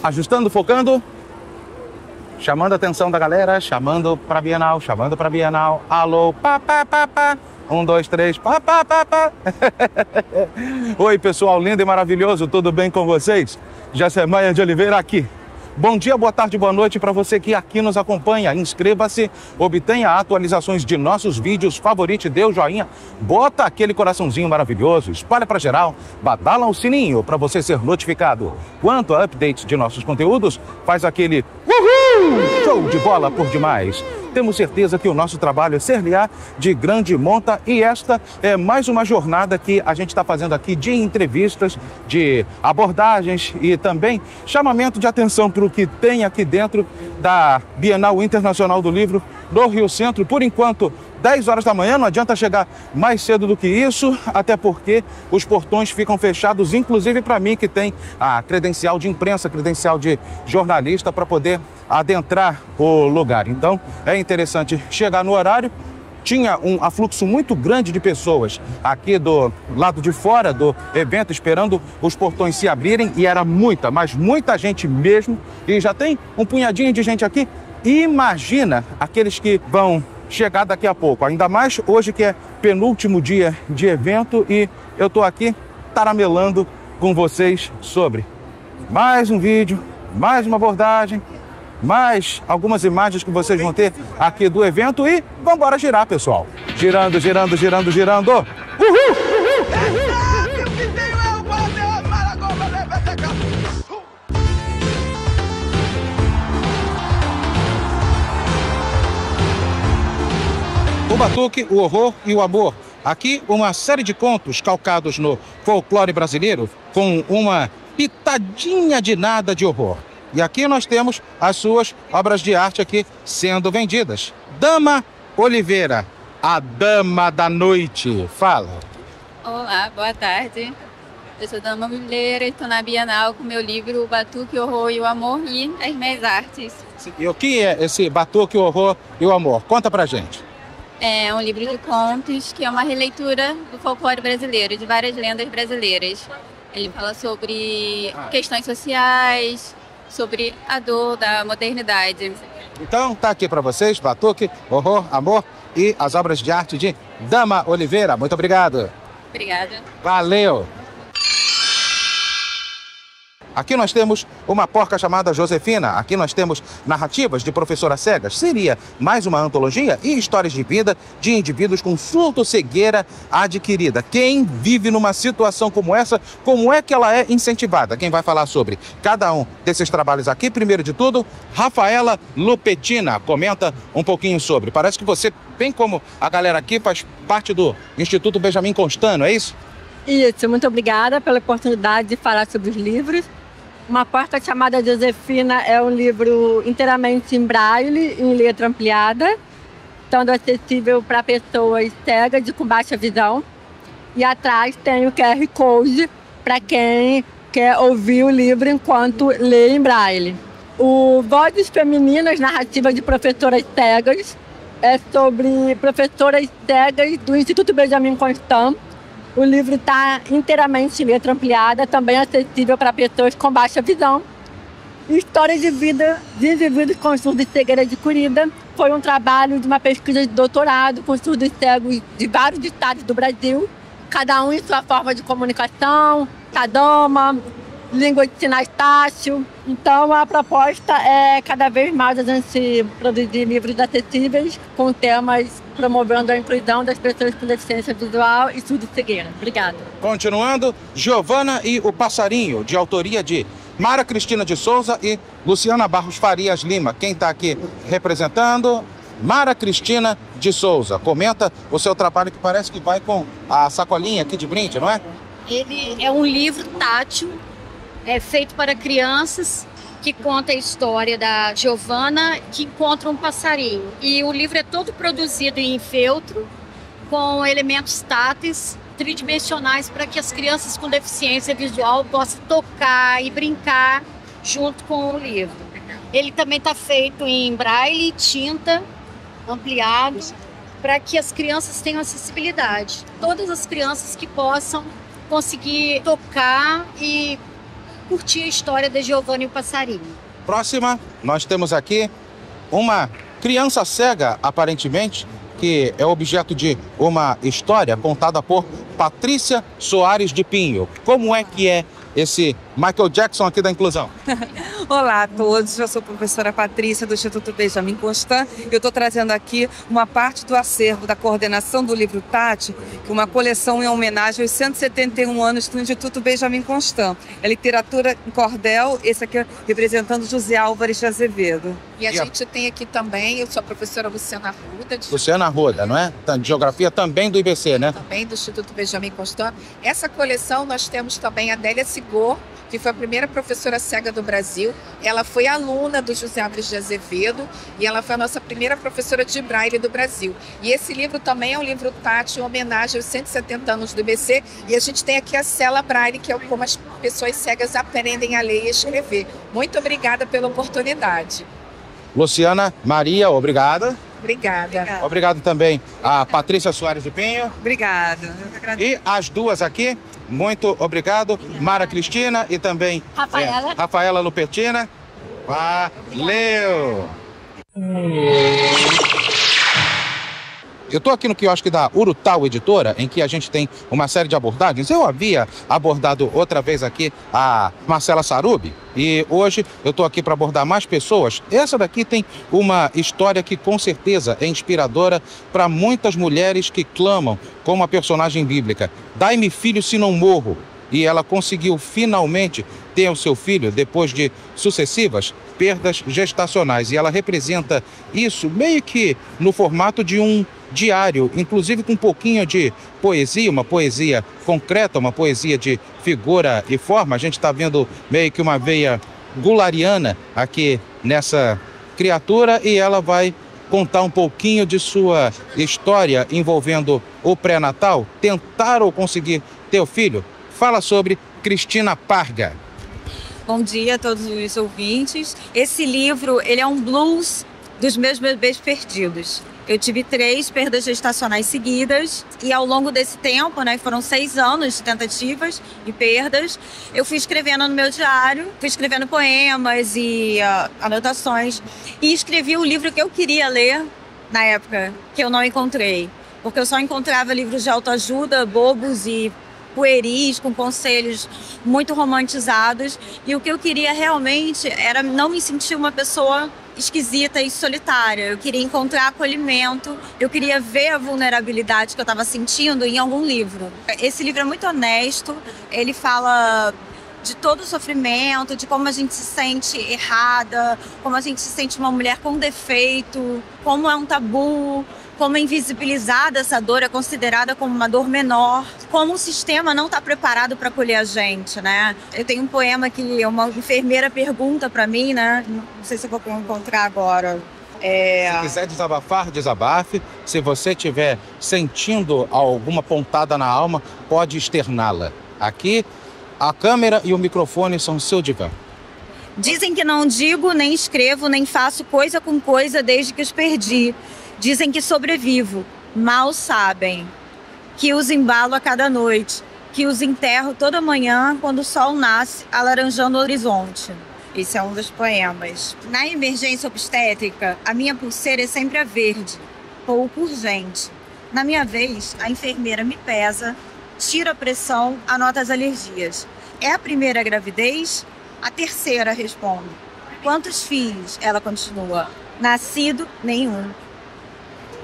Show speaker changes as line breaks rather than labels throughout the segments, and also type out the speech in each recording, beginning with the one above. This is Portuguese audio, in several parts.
Ajustando, focando. Chamando a atenção da galera, chamando pra Bienal, chamando pra Bienal. Alô, pá, pá, pá, pá. 1, 2, 3, pá, pá, pá, pá. Oi, pessoal lindo e maravilhoso, tudo bem com vocês? Jessemeia de Oliveira aqui. Bom dia, boa tarde, boa noite para você que aqui nos acompanha. Inscreva-se, obtenha atualizações de nossos vídeos, favorite, dê o joinha, bota aquele coraçãozinho maravilhoso, espalha para geral, badala o sininho para você ser notificado. Quanto a updates de nossos conteúdos, faz aquele uhul! Show de bola por demais. Temos certeza que o nosso trabalho é ser-lhe-á de grande monta e esta é mais uma jornada que a gente está fazendo aqui de entrevistas, de abordagens e também chamamento de atenção para o que tem aqui dentro da Bienal Internacional do Livro do Rio Centro. Por enquanto, 10 horas da manhã, não adianta chegar mais cedo do que isso, até porque os portões ficam fechados, inclusive para mim que tem a credencial de imprensa, credencial de jornalista para poder adentrar o lugar. Então, é interessante chegar no horário. Tinha um afluxo muito grande de pessoas aqui do lado de fora do evento, esperando os portões se abrirem, e era muita, mas muita gente mesmo, e já tem um punhadinho de gente aqui. Imagina aqueles que vão chegar daqui a pouco, ainda mais hoje que é penúltimo dia de evento e eu estou aqui taramelando com vocês sobre mais um vídeo, mais uma abordagem, mais algumas imagens que vocês vão ter aqui do evento e vamos embora girar, pessoal. Girando, girando, girando, girando. Uhul! O Batuque, o Horror e o Amor. Aqui uma série de contos calcados no folclore brasileiro com uma pitadinha de nada de horror. E aqui nós temos as suas obras de arte aqui sendo vendidas. Dama Oliveira, a dama da noite. Fala.
Olá, boa tarde. Eu sou Dama Oliveira e estou na Bienal com meu livro O Batuque, o Horror e o Amor e as minhas artes.
E o que é esse Batuque, o Horror e o Amor? Conta pra gente.
É um livro de contos que é uma releitura do folclore brasileiro, de várias lendas brasileiras. Ele fala sobre questões sociais, sobre a dor da modernidade.
Então, tá aqui para vocês, Batuque, Horror, Amor e as obras de arte de Dama Oliveira. Muito obrigado.
Obrigada.
Valeu. Aqui nós temos uma porca chamada Josefina. Aqui nós temos narrativas de professoras cegas. Seria mais uma antologia e histórias de vida de indivíduos com surdo-cegueira adquirida. Quem vive numa situação como essa, como é que ela é incentivada? Quem vai falar sobre cada um desses trabalhos aqui, primeiro de tudo, Rafaela Lupetina comenta um pouquinho sobre. Parece que você, bem como a galera aqui, faz parte do Instituto Benjamin Constant, é isso?
Isso, muito obrigada pela oportunidade de falar sobre os livros. Uma porca chamada Josefina é um livro inteiramente em braille, em letra ampliada, estando acessível para pessoas cegas e com baixa visão. E atrás tem o QR Code para quem quer ouvir o livro enquanto lê em braille. O Vozes Femininas, narrativa de professoras cegas, é sobre professoras cegas do Instituto Benjamin Constant. O livro está inteiramente em letra ampliada, também acessível para pessoas com baixa visão. Histórias de vida de indivíduos com surdo e cegueira adquirida. Foi um trabalho de uma pesquisa de doutorado com surdos cegos de vários estados do Brasil, cada um em sua forma de comunicação, Tadama, língua de sinais tátil. Então a proposta é cada vez mais a gente produzir livros acessíveis com temas promovendo a inclusão das pessoas com deficiência visual e surdo-cegueira. Obrigada.
Continuando, Giovana e o Passarinho, de autoria de Mara Cristina de Souza e Luciana Barros Farias Lima. Quem está aqui representando? Mara Cristina de Souza. Comenta o seu trabalho que parece que vai com a sacolinha aqui de brinde, não é?
Ele é um livro tátil, feito para crianças, que conta a história da Giovana, que encontra um passarinho. E o livro é todo produzido em feltro, com elementos táteis, tridimensionais, para que as crianças com deficiência visual possam tocar e brincar junto com o livro. Ele também está feito em braille e tinta ampliado, para que as crianças tenham acessibilidade. Todas as crianças que possam conseguir tocar e curtir a história da Giovana e o passarinho.
Próxima, nós temos aqui uma criança cega, aparentemente, que é objeto de uma história contada por Patrícia Soares de Pinho. Como é que é esse Michael Jackson aqui da inclusão?
Olá a todos, eu sou a professora Patrícia do Instituto Benjamin Constant. Eu estou trazendo aqui uma parte do acervo da coordenação do livro Tati, que é uma coleção em homenagem aos 171 anos do Instituto Benjamin Constant. É literatura em cordel, esse aqui é representando José Álvares de Azevedo.
E a gente tem aqui também, eu sou a professora Luciana Arruda.
Luciana Arruda, não é? De geografia também do IBC, né?
Também do Instituto Benjamin Constant. Essa coleção nós temos também a Adélia Sigor, que foi a primeira professora cega do Brasil. Ela foi aluna do José Álvares de Azevedo e ela foi a nossa primeira professora de Braille do Brasil. E esse livro também é um livro Tati, em homenagem aos 170 anos do IBC. E a gente tem aqui a Cela Braille, que é como as pessoas cegas aprendem a ler e escrever. Muito obrigada pela oportunidade.
Luciana, Maria, obrigada.
Obrigada.
Obrigado também a Patrícia Soares de Pinho.
Obrigada. Eu que agradeço.
E as duas aqui, muito obrigado. Mara Cristina e também Rafaela Lupertina. Valeu! Eu estou aqui no quiosque da Urutau Editora, em que a gente tem uma série de abordagens. Eu havia abordado outra vez aqui a Marcela Sarubi e hoje eu estou aqui para abordar mais pessoas. Essa daqui tem uma história que com certeza é inspiradora para muitas mulheres que clamam como a personagem bíblica. Dai-me filho se não morro. E ela conseguiu finalmente ter o seu filho depois de sucessivas perdas gestacionais. E ela representa isso meio que no formato de um diário, inclusive com um pouquinho de poesia, uma poesia concreta, uma poesia de figura e forma. A gente está vendo meio que uma veia gulariana aqui nessa criatura e ela vai contar um pouquinho de sua história envolvendo o pré-natal, tentar ou conseguir ter o filho. Fala sobre Cristina Parga.
Bom dia a todos os ouvintes. Esse livro, ele é um blues dos meus bebês perdidos. Eu tive 3 perdas gestacionais seguidas e ao longo desse tempo, né, foram 6 anos de tentativas e perdas, eu fui escrevendo no meu diário, fui escrevendo poemas e anotações e escrevi o livro que eu queria ler na época, que eu não encontrei. Porque eu só encontrava livros de autoajuda, bobos e pueris, com conselhos muito romantizados. E o que eu queria realmente era não me sentir uma pessoa esquisita e solitária. Eu queria encontrar acolhimento, eu queria ver a vulnerabilidade que eu estava sentindo em algum livro. Esse livro é muito honesto, ele fala de todo o sofrimento, de como a gente se sente errada, como a gente se sente uma mulher com defeito, como é um tabu, como é invisibilizada essa dor, é considerada como uma dor menor, como o sistema não está preparado para acolher a gente, né? Eu tenho um poema que uma enfermeira pergunta para mim, né? Não sei se eu vou encontrar agora.
Se quiser desabafar, desabafe. Se você estiver sentindo alguma pontada na alma, pode externá-la. Aqui, a câmera e o microfone são seu divã.
Dizem que não digo, nem escrevo, nem faço coisa com coisa desde que os perdi. Dizem que sobrevivo, mal sabem, que os embalo a cada noite, que os enterro toda manhã quando o sol nasce, alaranjando o horizonte. Esse é um dos poemas. Na emergência obstétrica, a minha pulseira é sempre a verde, pouco urgente. Na minha vez, a enfermeira me pesa, tira a pressão, anota as alergias. É a primeira gravidez? A terceira, respondo. Quantos filhos? Ela continua. Nascido, nenhum.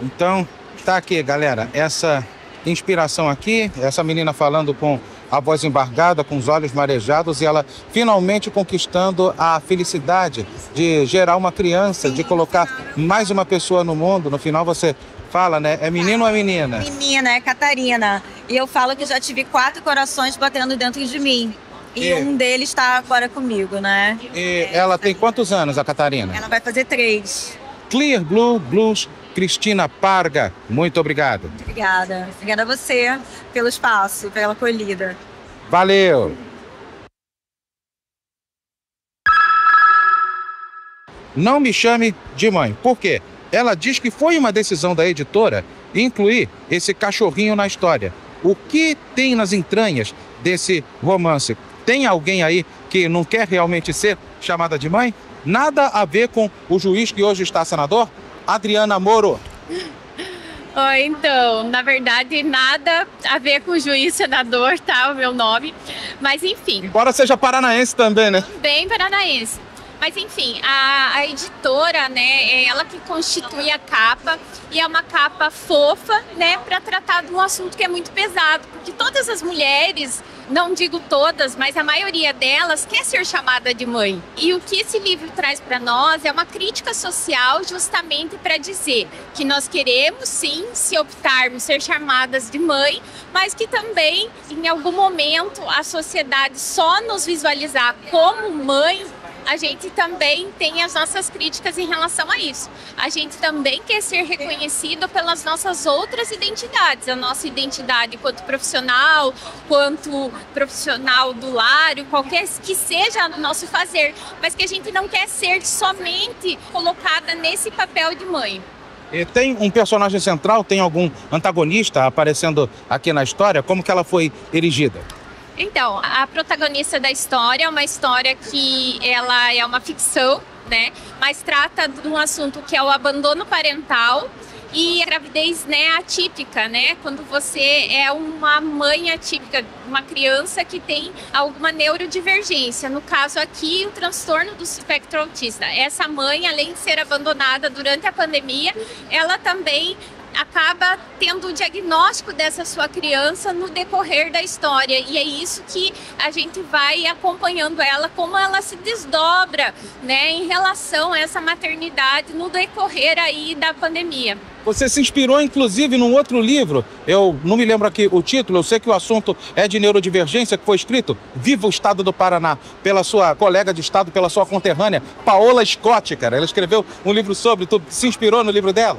Então, tá aqui, galera, essa inspiração aqui, essa menina falando com a voz embargada, com os olhos marejados e ela finalmente conquistando a felicidade de gerar uma criança, de colocar mais uma pessoa no mundo. No final você fala, né? É menino ou é menina?
Menina, é Catarina. E eu falo que já tive 4 corações batendo dentro de mim. E um deles está agora comigo, né?
E ela tem quantos anos, a Catarina?
Ela vai fazer 3.
Clear Blue Blues, Cristina Parga, muito obrigado.
Obrigada. Obrigada a você pelo espaço, pela acolhida.
Valeu! Não me chame de mãe. Por quê? Ela diz que foi uma decisão da editora incluir esse cachorrinho na história. O que tem nas entranhas desse romance? Tem alguém aí que não quer realmente ser chamada de mãe? Nada a ver com o juiz que hoje está senador, Adriana Moro.
Então, na verdade, nada a ver com o juiz senador, tá? O meu nome. Mas, enfim.
Embora seja paranaense também, né?
Bem paranaense. Mas, enfim, a editora, né, é ela que constitui a capa. E é uma capa fofa, né, para tratar de um assunto que é muito pesado. Porque todas as mulheres, não digo todas, mas a maioria delas quer ser chamada de mãe. E o que esse livro traz para nós é uma crítica social justamente para dizer que nós queremos sim, se optarmos, ser chamadas de mãe, mas que também, em algum momento, a sociedade só nos visualizar como mãe, a gente também tem as nossas críticas em relação a isso. A gente também quer ser reconhecido pelas nossas outras identidades, a nossa identidade quanto profissional do lar, qualquer que seja o nosso fazer, mas que a gente não quer ser somente colocada nesse papel de mãe.
E tem um personagem central, tem algum antagonista aparecendo aqui na história? Como que ela foi erigida?
Então, a protagonista da história é uma história que ela é uma ficção, né? Mas trata de um assunto que é o abandono parental e a gravidez, né, atípica, né? Quando você é uma mãe atípica, uma criança que tem alguma neurodivergência. No caso aqui, o transtorno do espectro autista. Essa mãe, além de ser abandonada durante a pandemia, ela também acaba tendo o diagnóstico dessa sua criança no decorrer da história. E é isso que a gente vai acompanhando ela, como ela se desdobra, né, em relação a essa maternidade no decorrer aí da pandemia.
Você se inspirou, inclusive, num outro livro, eu não me lembro aqui o título, eu sei que o assunto é de neurodivergência, que foi escrito Viva o Estado do Paraná, pela sua colega de estado, pela sua conterrânea, Paola Scott, cara. Ela escreveu um livro sobre, tu se inspirou no livro dela?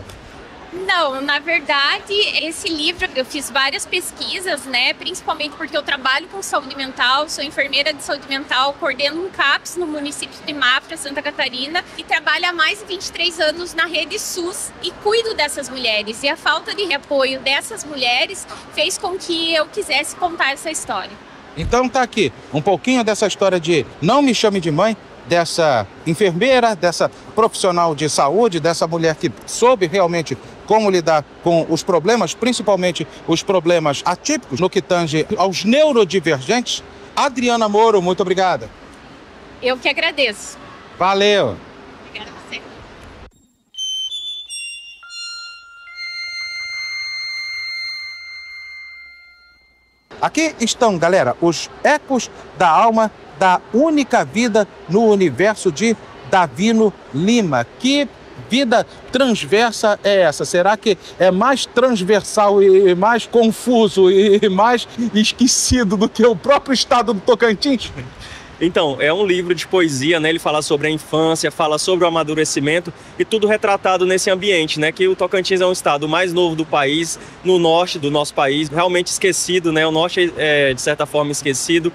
Não, na verdade, esse livro eu fiz várias pesquisas, né? Principalmente porque eu trabalho com saúde mental, sou enfermeira de saúde mental, coordeno um CAPS no município de Mafra, Santa Catarina, e trabalho há mais de 23 anos na rede SUS e cuido dessas mulheres. E a falta de apoio dessas mulheres fez com que eu quisesse contar essa história.
Então tá aqui, um pouquinho dessa história de Não Me Chame de Mãe, dessa enfermeira, dessa profissional de saúde, dessa mulher que soube realmente como lidar com os problemas, principalmente os problemas atípicos no que tange aos neurodivergentes. Adriana Moro, muito obrigada.
Eu que agradeço.
Valeu.
Obrigada a você.
Aqui estão, galera, os ecos da alma da única vida no universo de Davino Lima. Que vida transversa é essa? Será que é mais transversal e mais confuso e mais esquecido do que o próprio estado do Tocantins?
Então, é um livro de poesia, né? Ele fala sobre a infância, fala sobre o amadurecimento e tudo retratado nesse ambiente, né? Que o Tocantins é um estado mais novo do país, no norte do nosso país, realmente esquecido, né? O norte é, de certa forma, esquecido,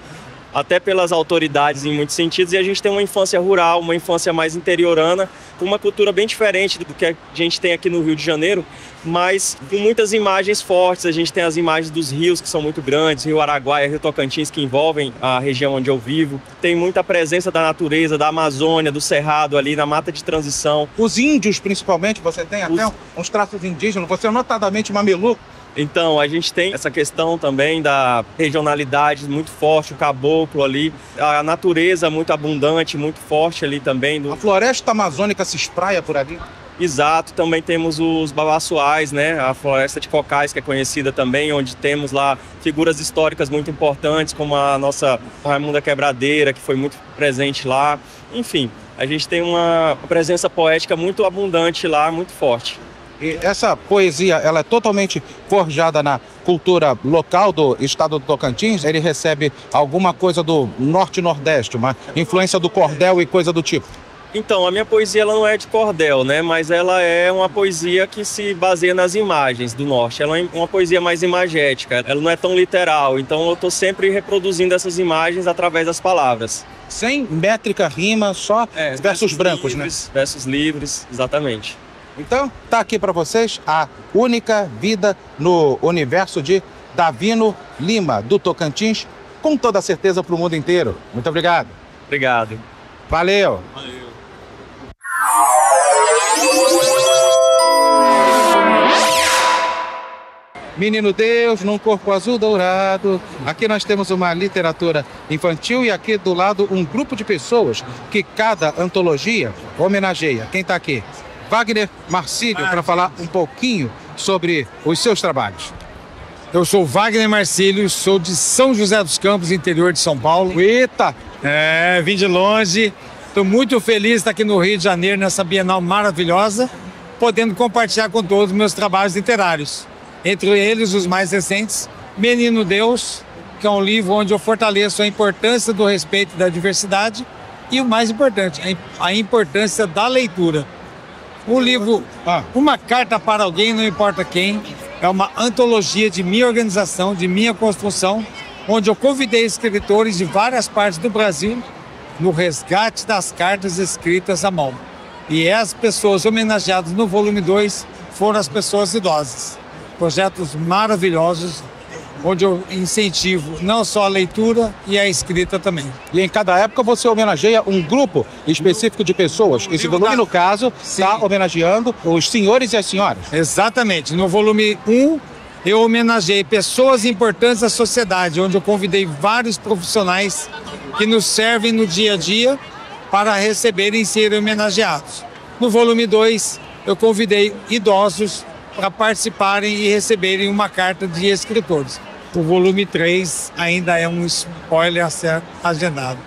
até pelas autoridades em muitos sentidos, e a gente tem uma infância rural, uma infância mais interiorana, com uma cultura bem diferente do que a gente tem aqui no Rio de Janeiro, mas com muitas imagens fortes. A gente tem as imagens dos rios, que são muito grandes, Rio Araguaia, Rio Tocantins, que envolvem a região onde eu vivo. Tem muita presença da natureza, da Amazônia, do Cerrado ali, na mata de transição.
Os índios, principalmente, você tem até uns traços indígenas, você é notadamente mameluco.
Então, a gente tem essa questão também da regionalidade muito forte, o caboclo ali, a natureza muito abundante, muito forte ali também.
A floresta amazônica se espraia por ali?
Exato, também temos os babaçuais, né? A floresta de Cocais, que é conhecida também, onde temos lá figuras históricas muito importantes, como a nossa Raimunda Quebradeira, que foi muito presente lá. Enfim, a gente tem uma presença poética muito abundante lá, muito forte.
E essa poesia, ela é totalmente forjada na cultura local do estado do Tocantins? Ele recebe alguma coisa do norte e nordeste, uma influência do cordel e coisa do tipo?
Então, a minha poesia ela não é de cordel, né? Mas ela é uma poesia que se baseia nas imagens do norte. Ela é uma poesia mais imagética, ela não é tão literal. Então eu estou sempre reproduzindo essas imagens através das palavras.
Sem métrica, rima, só versos brancos,
livres,
né?
Versos livres, exatamente.
Então, tá aqui para vocês a única vida no universo de Davino Lima, do Tocantins, com toda certeza para o mundo inteiro. Muito obrigado.
Obrigado.
Valeu.
Valeu.
Menino Deus, num corpo azul dourado. Aqui nós temos uma literatura infantil e aqui do lado um grupo de pessoas que cada antologia homenageia. Quem está aqui? Wagner Marcílio, para falar um pouquinho sobre os seus trabalhos.
Eu sou Wagner Marcílio, sou de São José dos Campos, interior de São Paulo.
Eita!
Vim de longe. Estou muito feliz de estar aqui no Rio de Janeiro, nessa Bienal maravilhosa, podendo compartilhar com todos os meus trabalhos literários. Entre eles, os mais recentes, Menino Deus, que é um livro onde eu fortaleço a importância do respeito e da diversidade e, o mais importante, a importância da leitura. O livro Uma Carta para Alguém, Não Importa Quem, é uma antologia de minha organização, de minha construção, onde eu convidei escritores de várias partes do Brasil no resgate das cartas escritas à mão. E as pessoas homenageadas no volume 2 foram as pessoas idosas. Projetos maravilhosos, onde eu incentivo não só a leitura e a escrita também.
E em cada época você homenageia um grupo específico de pessoas. Esse volume, no caso, está homenageando os senhores e as senhoras.
Exatamente. No volume 1, eu homenageei pessoas importantes da sociedade, onde eu convidei vários profissionais que nos servem no dia a dia para receberem e serem homenageados. No volume 2, eu convidei idosos para participarem e receberem uma carta de escritores. O volume 3 ainda é um spoiler a ser agendado.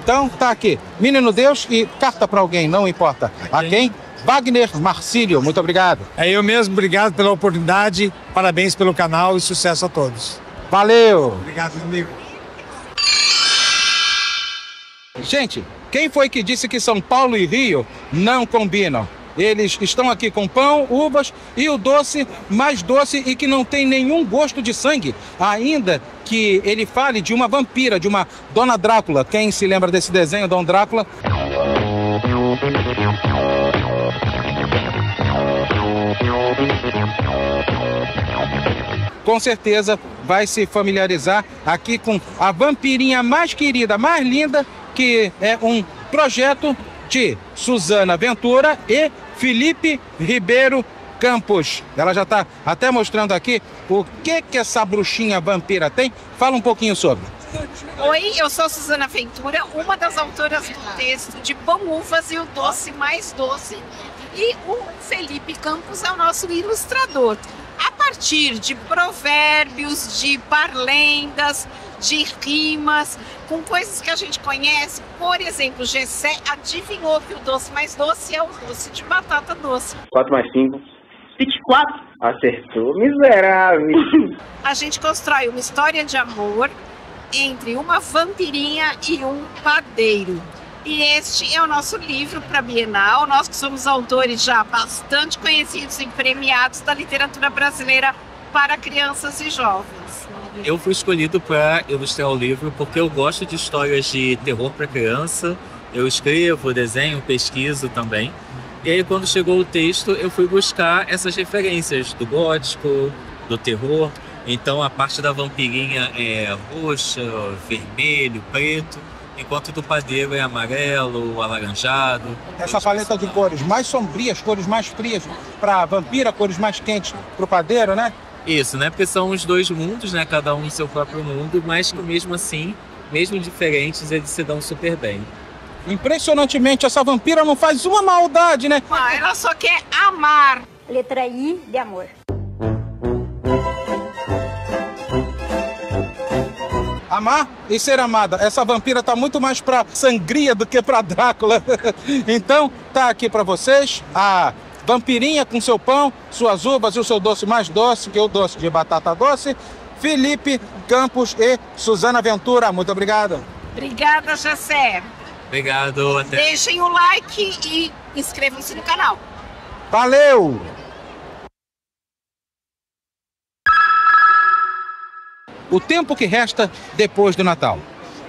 Então, tá aqui. Menino Deus e Carta para Alguém, não importa a quem. Wagner Marcílio, muito obrigado.
É eu mesmo, obrigado pela oportunidade, parabéns pelo canal e sucesso a todos.
Valeu!
Obrigado, meu amigo.
Gente, quem foi que disse que São Paulo e Rio não combinam? Eles estão aqui com pão, uvas e o doce mais doce e que não tem nenhum gosto de sangue. Ainda que ele fale de uma vampira, de uma Dona Drácula. Quem se lembra desse desenho, Dona Drácula? Com certeza vai se familiarizar aqui com a vampirinha mais querida, mais linda, que é um projeto de Suzana Ventura e Felipe Ribeiro Campos. Ela já está até mostrando aqui o que essa bruxinha vampira tem. Fala um pouquinho sobre.
Oi, eu sou Suzana Ventura, uma das autoras do texto de Pão, Uvas e o Doce Mais Doce. E o Felipe Campos é o nosso ilustrador. A partir de provérbios, de parlendas, de rimas, com coisas que a gente conhece. Por exemplo, Gessé adivinhou que o doce mais doce é o doce de batata doce.
4 mais 5. 24. Acertou, miserável.
A gente constrói uma história de amor entre uma vampirinha e um padeiro. E este é o nosso livro para a Bienal. Nós que somos autores já bastante conhecidos e premiados da literatura brasileira para crianças e jovens.
Eu fui escolhido para ilustrar o livro porque eu gosto de histórias de terror para criança. Eu escrevo, desenho, pesquiso também. E aí, quando chegou o texto, eu fui buscar essas referências do gótico, do terror. Então, a parte da vampirinha é roxa, vermelho, preto, enquanto do padeiro é amarelo, alaranjado.
Essa paleta de cores mais sombrias, cores mais frias para a vampira, cores mais quentes para o padeiro, né?
Isso, né? Porque são os dois mundos, né? Cada um em seu próprio mundo, mas que mesmo assim, mesmo diferentes, eles se dão super bem.
Impressionantemente, essa vampira não faz uma maldade, né?
Ela só quer amar.
Letra I de amor.
Amar e ser amada. Essa vampira tá muito mais pra sangria do que pra Drácula. Então, tá aqui pra vocês a vampirinha com seu pão, suas uvas e o seu doce mais doce, que é o doce de batata doce. Felipe Campos e Suzana Ventura. Muito obrigado.
Obrigada, Gessé.
Obrigado, até.
Deixem o like e inscrevam-se no canal.
Valeu! O tempo que resta depois do Natal.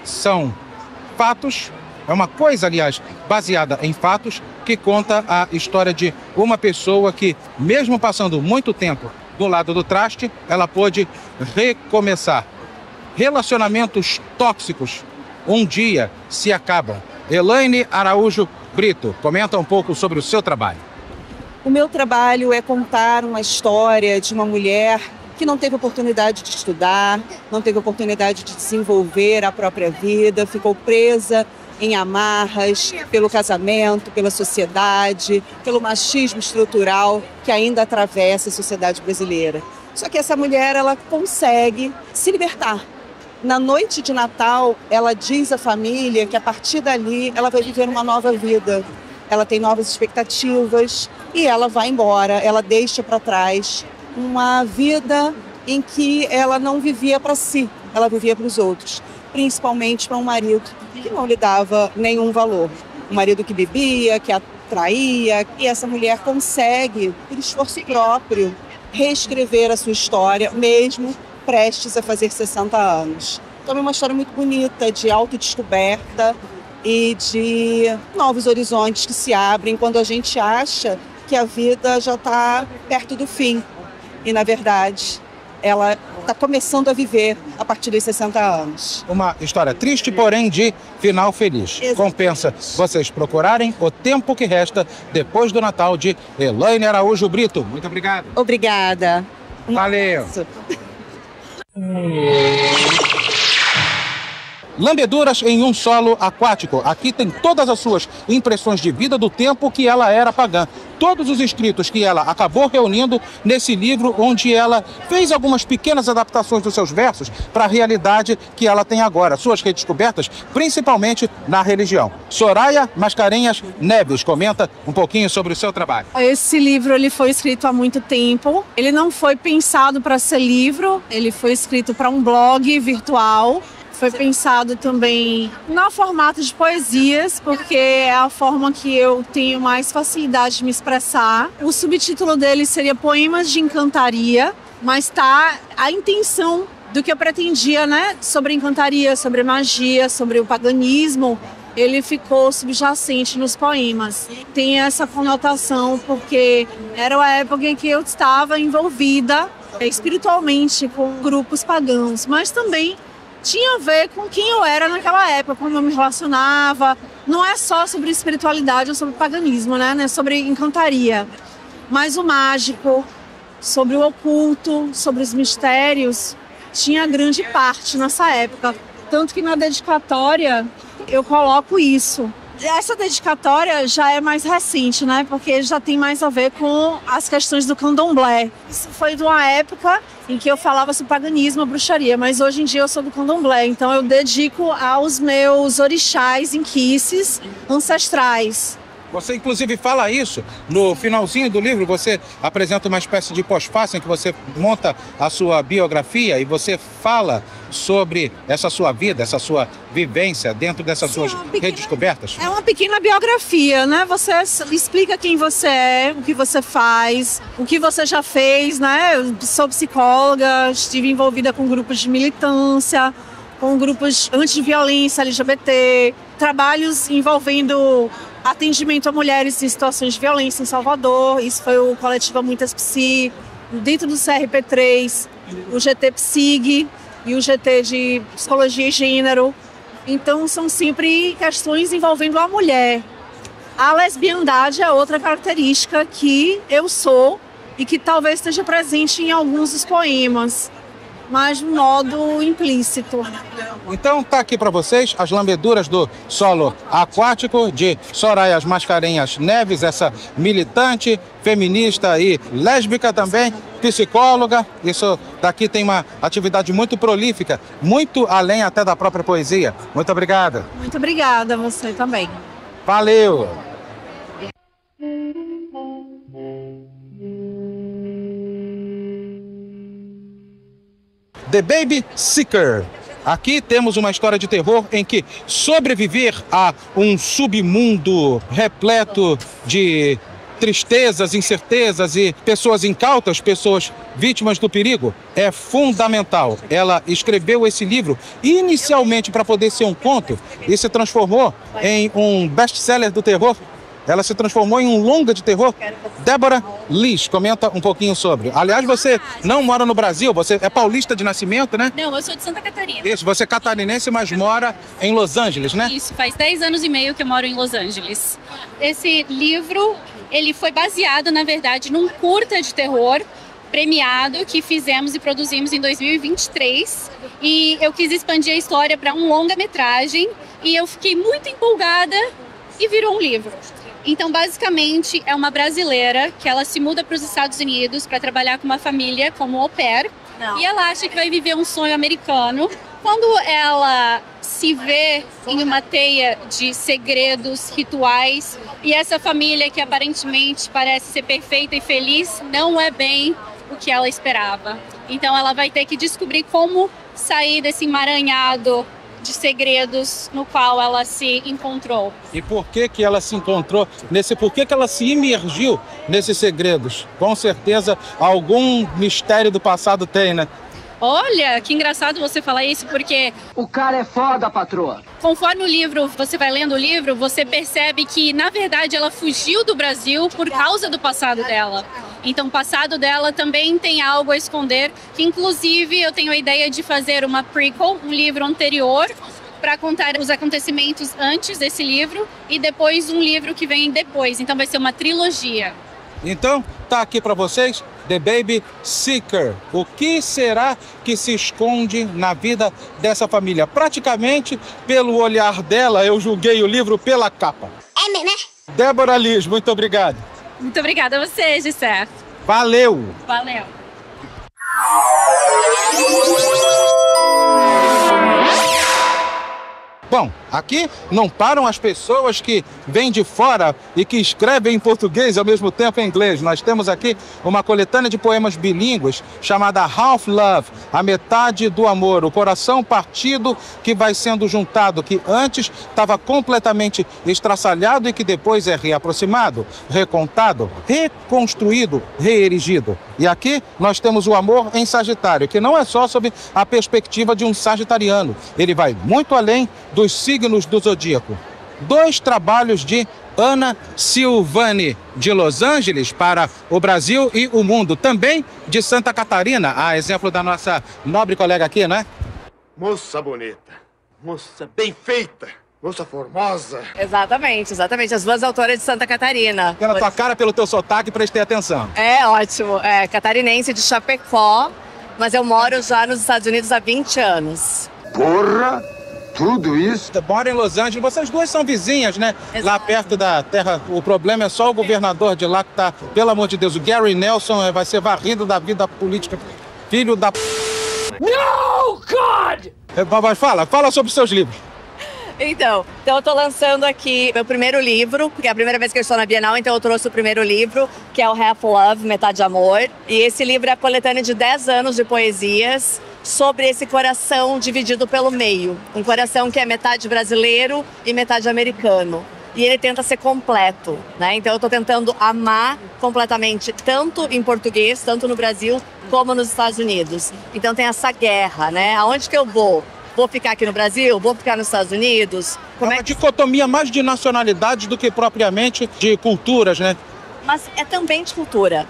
São fatos, é uma coisa, aliás, baseada em fatos, que conta a história de uma pessoa que, mesmo passando muito tempo do lado do traste, ela pôde recomeçar. relacionamentos tóxicos um dia se acabam. Elaine Araújo Brito, comenta um pouco sobre o seu trabalho.
O meu trabalho é contar uma história de uma mulher que não teve oportunidade de estudar, não teve oportunidade de desenvolver a própria vida, ficou presa em amarras pelo casamento, pela sociedade, pelo machismo estrutural que ainda atravessa a sociedade brasileira. Só que essa mulher, ela consegue se libertar. Na noite de Natal, ela diz à família que a partir dali ela vai viver uma nova vida. Ela tem novas expectativas e ela vai embora, ela deixa para trás uma vida em que ela não vivia para si, ela vivia para os outros, principalmente para um marido que não lhe dava nenhum valor. Um marido que bebia, que a traía, e essa mulher consegue, por esforço próprio, reescrever a sua história, mesmo prestes a fazer 60 anos. Então é uma história muito bonita, de autodescoberta e de novos horizontes que se abrem quando a gente acha que a vida já está perto do fim. E, na verdade, ela está começando a viver a partir dos 60 anos.
Uma história triste, porém de final feliz. Exatamente. Compensa vocês procurarem O Tempo que Resta Depois do Natal, de Elaine Araújo Brito. Muito obrigado.
Obrigada.
Valeu. Lambeduras em um solo aquático. Aqui tem todas as suas impressões de vida do tempo que ela era pagã. Todos os escritos que ela acabou reunindo nesse livro, onde ela fez algumas pequenas adaptações dos seus versos para a realidade que ela tem agora. Suas redescobertas, principalmente na religião. Soraya Mascarenhas Neves comenta um pouquinho sobre o seu trabalho.
Esse livro ele foi escrito há muito tempo. Ele não foi pensado para ser livro, ele foi escrito para um blog virtual. Foi pensado também no formato de poesias, porque é a forma que eu tenho mais facilidade de me expressar. O subtítulo dele seria Poemas de Encantaria, mas tá a intenção do que eu pretendia, né? Sobre encantaria, sobre magia, sobre o paganismo, ele ficou subjacente nos poemas. Tem essa conotação porque era a época em que eu estava envolvida espiritualmente com grupos pagãos, mas também tinha a ver com quem eu era naquela época, como eu me relacionava. Não é só sobre espiritualidade ou sobre paganismo, né? Não é sobre encantaria. Mas o mágico, sobre o oculto, sobre os mistérios, tinha grande parte nessa época. Tanto que na dedicatória eu coloco isso. Essa dedicatória já é mais recente, né? Porque já tem mais a ver com as questões do candomblé. Isso foi de uma época em que eu falava sobre paganismo, bruxaria, mas hoje em dia eu sou do candomblé, então eu dedico aos meus orixás inquices ancestrais.
Você, inclusive, fala isso no finalzinho do livro. Você apresenta uma espécie de pós-fácil em que você monta a sua biografia e você fala sobre essa sua vida, essa sua vivência dentro dessas suas redescobertas.
É uma pequena biografia, né? Você explica quem você é, o que você faz, o que você já fez, né? Eu sou psicóloga, estive envolvida com grupos de militância, com grupos anti-violência LGBT, trabalhos envolvendo atendimento a mulheres em situações de violência em Salvador. Isso foi o coletivo Muitas Psi, dentro do CRP3, o GT Psig e o GT de Psicologia e Gênero. Então são sempre questões envolvendo a mulher. A lesbiandade é outra característica que eu sou e que talvez esteja presente em alguns dos poemas, mas de um modo implícito.
Então tá aqui para vocês as lambeduras do solo aquático de Soraya Mascarenhas Neves, essa militante, feminista e lésbica também, psicóloga. Isso daqui tem uma atividade muito prolífica, muito além até da própria poesia. Muito obrigada.
Muito obrigada a você também.
Valeu! The Baby Seeker. Aqui temos uma história de terror em que sobreviver a um submundo repleto de tristezas, incertezas e pessoas incautas, pessoas vítimas do perigo, é fundamental. Ela escreveu esse livro inicialmente para poder ser um conto e se transformou em um best-seller do terror ela se transformou em um longa de terror. Débora Liz, comenta um pouquinho sobre. Aliás, você não mora no Brasil, você é paulista de nascimento, né?
Não, eu sou de Santa Catarina.
Isso, você é catarinense, mas mora em Los Angeles, né?
Isso, faz 10 anos e meio que eu moro em Los Angeles. Esse livro, ele foi baseado, na verdade, num curta de terror premiado que fizemos e produzimos em 2023. E eu quis expandir a história para um longa-metragem e eu fiquei muito empolgada e virou um livro. Então, basicamente, é uma brasileira que ela se muda para os Estados Unidos para trabalhar com uma família como au pair. E ela acha que vai viver um sonho americano. Quando ela se vê em uma teia de segredos, rituais, e essa família que aparentemente parece ser perfeita e feliz, não é bem o que ela esperava. Então ela vai ter que descobrir como sair desse emaranhado de segredos no qual ela se encontrou.
E por que ela se encontrou por que ela se imergiu nesses segredos? Com certeza algum mistério do passado tem, né?
Olha, que engraçado você falar isso, porque
o cara é foda, patroa.
Conforme o livro, você vai lendo o livro, você percebe que, na verdade, ela fugiu do Brasil por causa do passado dela. Então, o passado dela também tem algo a esconder, que inclusive eu tenho a ideia de fazer uma prequel, um livro anterior, para contar os acontecimentos antes desse livro e depois um livro que vem depois. Então, vai ser uma trilogia.
Então, tá aqui para vocês, The Baby Seeker. O que será que se esconde na vida dessa família? Praticamente, pelo olhar dela, eu julguei o livro pela capa.
É mesmo, né?
Débora Liz, muito obrigado.
Muito obrigada a você, Gissé.
Valeu!
Valeu!
Bom, aqui não param as pessoas que vêm de fora e que escrevem em português e ao mesmo tempo em inglês. Nós temos aqui uma coletânea de poemas bilíngues chamada Half Love, a metade do amor, o coração partido que vai sendo juntado, que antes estava completamente estraçalhado e que depois é reaproximado, recontado, reconstruído, reerigido. E aqui nós temos o amor em Sagitário, que não é só sob a perspectiva de um sagitariano. Ele vai muito além dos signos do zodíaco. 2 trabalhos de Ana Silvani, de Los Angeles, para o Brasil e o mundo. Também de Santa Catarina, a exemplo da nossa nobre colega aqui, né?
Moça bonita, moça bem feita, moça formosa.
Exatamente. As 2 autoras de Santa Catarina.
Pela tua cara, pelo teu sotaque, prestei atenção.
É ótimo. É catarinense de Chapecó, mas eu moro já nos Estados Unidos há 20 anos.
Porra! Tudo isso? Mora em Los Angeles. Vocês 2 são vizinhas, né? Exato. Lá perto da terra. O problema é só o governador de lá que tá, pelo amor de Deus, o Gary Nelson vai ser varrido da vida política. Filho da...
No, God!
Mas fala sobre os seus livros.
Então eu tô lançando aqui meu primeiro livro, porque é a primeira vez que eu estou na Bienal, então eu trouxe o primeiro livro, que é o Half Love, Metade Amor. E esse livro é a coletânea de 10 anos de poesias sobre esse coração dividido pelo meio. Um coração que é metade brasileiro e metade americano. E ele tenta ser completo, né? Então eu tô tentando amar completamente, tanto em português, tanto no Brasil, como nos Estados Unidos. Então tem essa guerra, né? Aonde que eu vou? Vou ficar aqui no Brasil? Vou ficar nos Estados Unidos?
É uma dicotomia mais de nacionalidades do que propriamente de culturas, né?
Mas é também de cultura,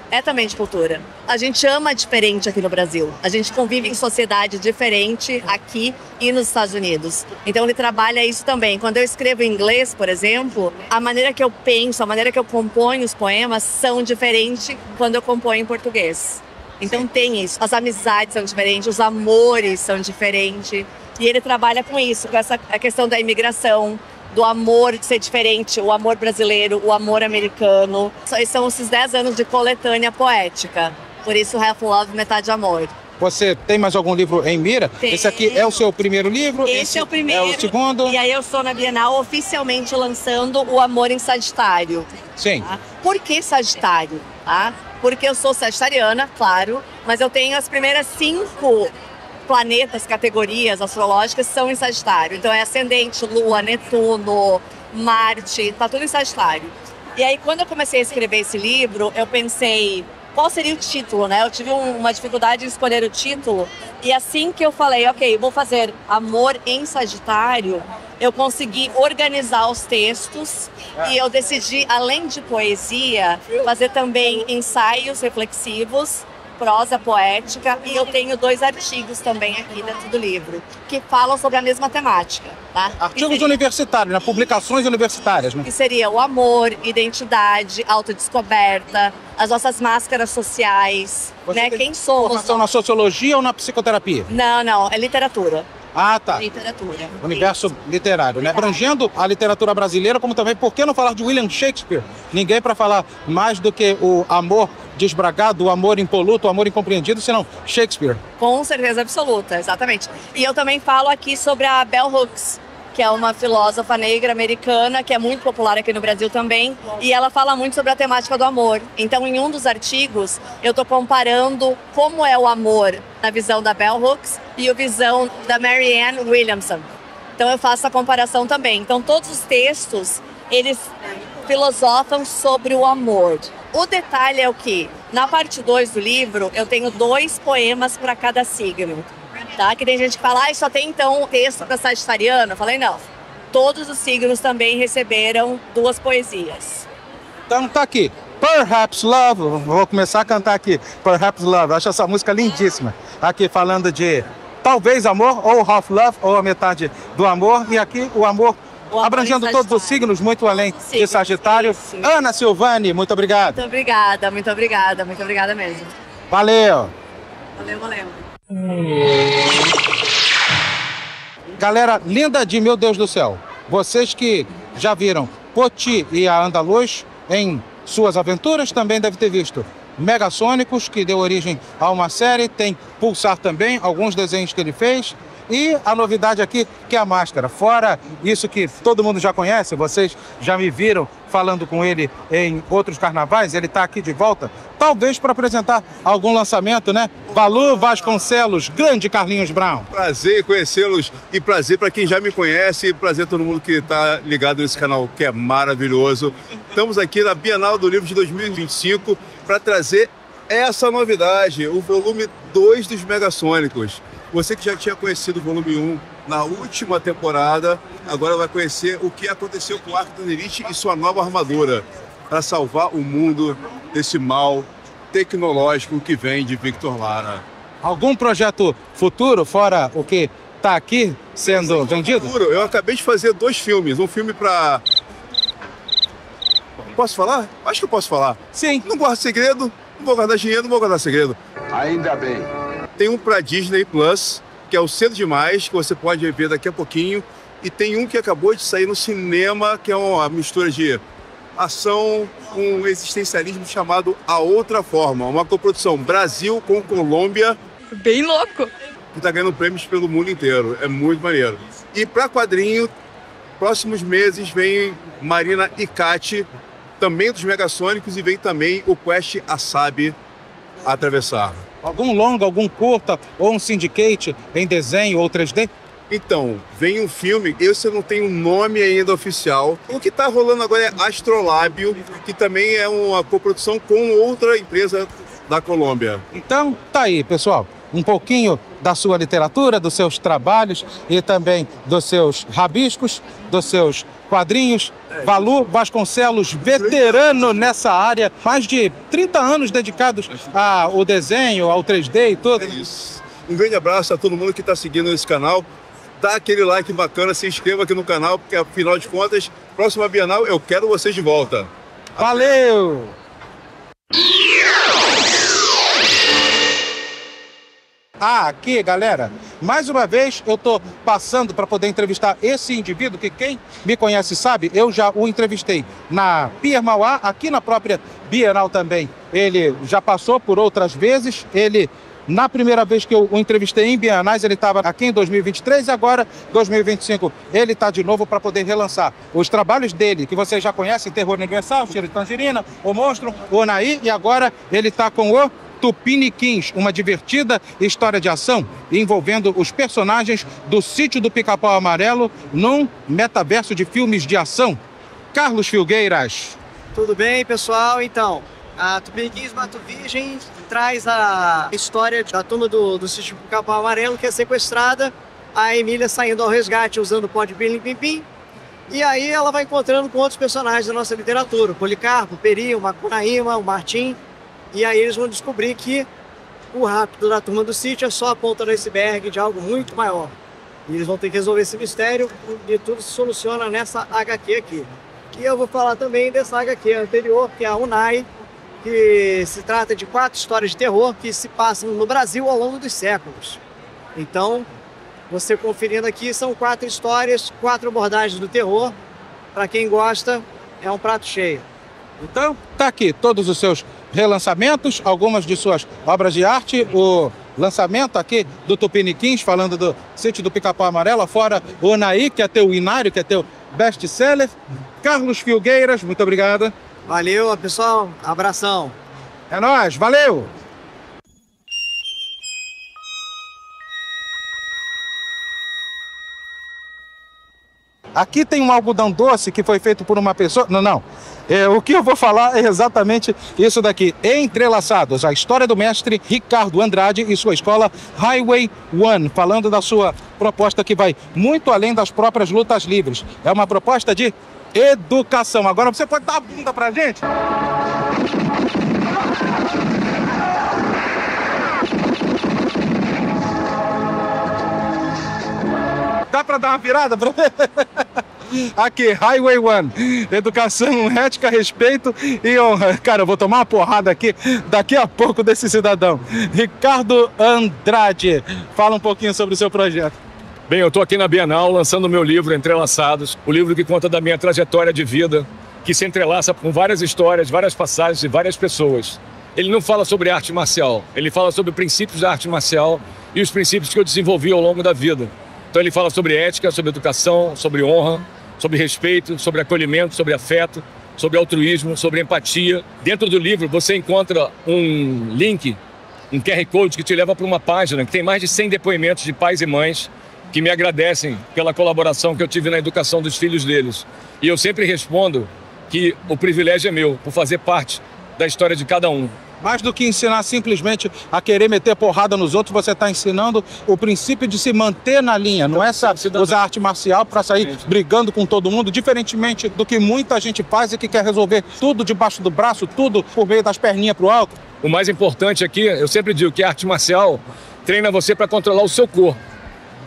A gente ama diferente aqui no Brasil. A gente convive em sociedade diferente aqui e nos Estados Unidos. Então ele trabalha isso também. Quando eu escrevo em inglês, por exemplo, a maneira que eu penso, a maneira que eu componho os poemas são diferentes quando eu componho em português. Então tem isso. As amizades são diferentes, os amores são diferentes. E ele trabalha com isso, com a questão da imigração, do amor ser diferente, o amor brasileiro, o amor americano. São esses 10 anos de coletânea poética. Por isso, Half Love, Metade Amor.
Você tem mais algum livro em mira?
Tem.
Esse aqui é o seu primeiro livro?
Esse é o primeiro.
É o segundo?
E aí eu estou na Bienal oficialmente lançando O Amor em Sagitário.
Sim.
Tá? Por que Sagitário? Tá? Porque eu sou sagitariana, claro, mas eu tenho as primeiras 5 planetas, categorias astrológicas são em Sagitário. Então é ascendente, Lua, Netuno, Marte, tá tudo em Sagitário. E aí quando eu comecei a escrever esse livro, eu pensei, qual seria o título, né? Eu tive uma dificuldade em escolher o título. E assim que eu falei, ok, vou fazer Amor em Sagitário, eu consegui organizar os textos e eu decidi, além de poesia, fazer também ensaios reflexivos, prosa poética, e eu tenho 2 artigos também aqui dentro do livro, que falam sobre a mesma temática. Tá?
Artigos universitários, né? Publicações universitárias, né?
Que seria o amor, identidade, autodescoberta, as nossas máscaras sociais, né? Quem somos?
Formação na sociologia ou na psicoterapia?
Não, é literatura.
Ah, tá.
Literatura.
Universo literário, né? Abrangendo a literatura brasileira, como também, por que não falar de William Shakespeare? Ninguém para falar mais do que o amor desbragado, o amor impoluto, o amor incompreendido, senão Shakespeare.
Com certeza absoluta, exatamente. E eu também falo aqui sobre a Bell Hooks, que é uma filósofa negra americana, que é muito popular aqui no Brasil também, e ela fala muito sobre a temática do amor. Então, em um dos artigos, eu estou comparando como é o amor na visão da Bell Hooks e a visão da Marianne Williamson. Então, eu faço a comparação também. Então, todos os textos, eles filosofam sobre o amor. O detalhe é o que, na parte 2 do livro, eu tenho 2 poemas para cada signo. Tá? Que tem gente que fala, só tem então texto para sagitariano. Eu falei, não. Todos os signos também receberam 2 poesias.
Então tá aqui. Perhaps Love. Vou começar a cantar aqui. Perhaps Love. Acho essa música lindíssima. Aqui falando de talvez amor, ou half love, ou a metade do amor. E aqui o amor abrangendo todos os signos, muito além de Sagitário. Isso. Ana Silvani, muito obrigado.
Muito obrigada, muito obrigada. Muito obrigada mesmo.
Valeu.
Valeu.
Galera linda de meu Deus do céu, vocês que já viram Poti e a Andaluz em suas aventuras também devem ter visto Megasônicos, que deu origem a uma série, tem Pulsar também, alguns desenhos que ele fez. E a novidade aqui, que é a máscara. Fora isso que todo mundo já conhece, vocês já me viram falando com ele em outros carnavais, ele está aqui de volta, talvez para apresentar algum lançamento, né? Valu Vasconcelos, grande Carlinhos Brown.
Prazer conhecê-los e prazer para quem já me conhece, prazer todo mundo que está ligado nesse canal, que é maravilhoso. Estamos aqui na Bienal do Livro de 2025 para trazer essa novidade, o volume 2 dos Megasônicos. Você que já tinha conhecido o volume 1 na última temporada, agora vai conhecer o que aconteceu com o Arco da Nerite e sua nova armadura para salvar o mundo desse mal tecnológico que vem de Victor Lara.
Algum projeto futuro, fora o que está aqui sendo vendido?
Futuro. Eu acabei de fazer 2 filmes. Um filme para... Posso falar? Acho que eu posso falar.
Sim.
Não guardo segredo, não vou guardar dinheiro, não vou guardar segredo.
Ainda bem.
Tem um para Disney Plus, que é o Cedo Demais, que você pode ver daqui a pouquinho. E tem um que acabou de sair no cinema, que é uma mistura de ação com existencialismo chamado A Outra Forma. Uma coprodução Brasil com Colômbia.
Bem louco!
Que está ganhando prêmios pelo mundo inteiro. É muito maneiro. E para quadrinho, próximos meses vem Marina e Kati, também dos Megasônicos, e vem também o Quest Asabi Atravessar.
Algum longa, algum curta, ou um syndicate em desenho ou 3D?
Então, vem um filme, esse eu não tenho um nome ainda oficial. O que está rolando agora é Astrolábio, que também é uma coprodução com outra empresa da Colômbia.
Então, tá aí, pessoal. Um pouquinho da sua literatura, dos seus trabalhos e também dos seus rabiscos, dos seus quadrinhos. Valu Vasconcelos, veterano nessa área, mais de 30 anos dedicados ao desenho, ao 3D e tudo.
É isso. Um grande abraço a todo mundo que está seguindo esse canal. Dá aquele like bacana, se inscreva aqui no canal, porque afinal de contas, próxima Bienal eu quero vocês de volta.
Valeu! Aqui, galera, mais uma vez eu tô passando para poder entrevistar esse indivíduo que quem me conhece sabe, eu já o entrevistei na Pier Mauá, aqui na própria Bienal também. Ele já passou por outras vezes, na primeira vez que eu o entrevistei em Bienais, ele estava aqui em 2023 e agora, 2025, ele está de novo para poder relançar os trabalhos dele, que vocês já conhecem, Terror Universal, Cheiro de Tangerina, O Monstro, O Onaí, e agora ele está com o Tupiniquins, uma divertida história de ação envolvendo os personagens do Sítio do Pica-Pau Amarelo num metaverso de filmes de ação. Carlos Filgueiras.
Tudo bem, pessoal? Então, a Tupiniquins Mato Virgem traz a história da turma do Sítio do Pica-Pau Amarelo, que é sequestrada a Emília saindo ao resgate usando o pó de pirlim-pim-pim. E aí ela vai encontrando com outros personagens da nossa literatura, o Policarpo, o Peri, o Macunaíma, o Martim. E aí eles vão descobrir que o rapto da turma do sítio é só a ponta do iceberg de algo muito maior. E eles vão ter que resolver esse mistério e tudo se soluciona nessa HQ aqui. E eu vou falar também dessa HQ anterior, que é a Unai, que se trata de 4 histórias de terror que se passam no Brasil ao longo dos séculos. Então, você conferindo aqui, são 4 histórias, 4 abordagens do terror. Para quem gosta, é um prato cheio.
Então, tá aqui todos os seus relançamentos, algumas de suas obras de arte, o lançamento aqui do Tupiniquins, falando do Sítio do Pica-Pau Amarelo, fora o Unai, que é teu Inário, que é teu best-seller. Carlos Filgueiras, muito obrigado.
Valeu, pessoal. Abração.
É nóis, valeu! Aqui tem um algodão doce que foi feito por uma pessoa... Não. O que eu vou falar é exatamente isso daqui. Entrelaçados, a história do mestre Ricardo Andrade e sua escola Highway One, falando da sua proposta que vai muito além das próprias lutas livres. É uma proposta de educação. Agora você pode dar a bunda pra gente? Dá pra dar uma virada pra ver? Aqui, Highway One. Educação, ética, respeito e honra. Cara, eu vou tomar uma porrada aqui daqui a pouco desse cidadão. Ricardo Andrade, fala um pouquinho sobre o seu projeto.
Bem, eu estou aqui na Bienal lançando o meu livro Entrelaçados, o livro que conta da minha trajetória de vida, que se entrelaça com várias histórias, várias passagens e várias pessoas. Ele não fala sobre arte marcial, ele fala sobre princípios da arte marcial e os princípios que eu desenvolvi ao longo da vida. Então ele fala sobre ética, sobre educação, sobre honra, sobre respeito, sobre acolhimento, sobre afeto, sobre altruísmo, sobre empatia. Dentro do livro você encontra um link, um QR Code que te leva para uma página que tem mais de 100 depoimentos de pais e mães que me agradecem pela colaboração que eu tive na educação dos filhos deles. E eu sempre respondo que o privilégio é meu, por fazer parte da história de cada um.
Mais do que ensinar simplesmente a querer meter porrada nos outros, você está ensinando o princípio de se manter na linha. Não é usar arte marcial para sair brigando com todo mundo, diferentemente do que muita gente faz e que quer resolver tudo debaixo do braço, tudo por meio das perninhas pro alto.
O mais importante aqui, eu sempre digo que a arte marcial treina você para controlar o seu corpo.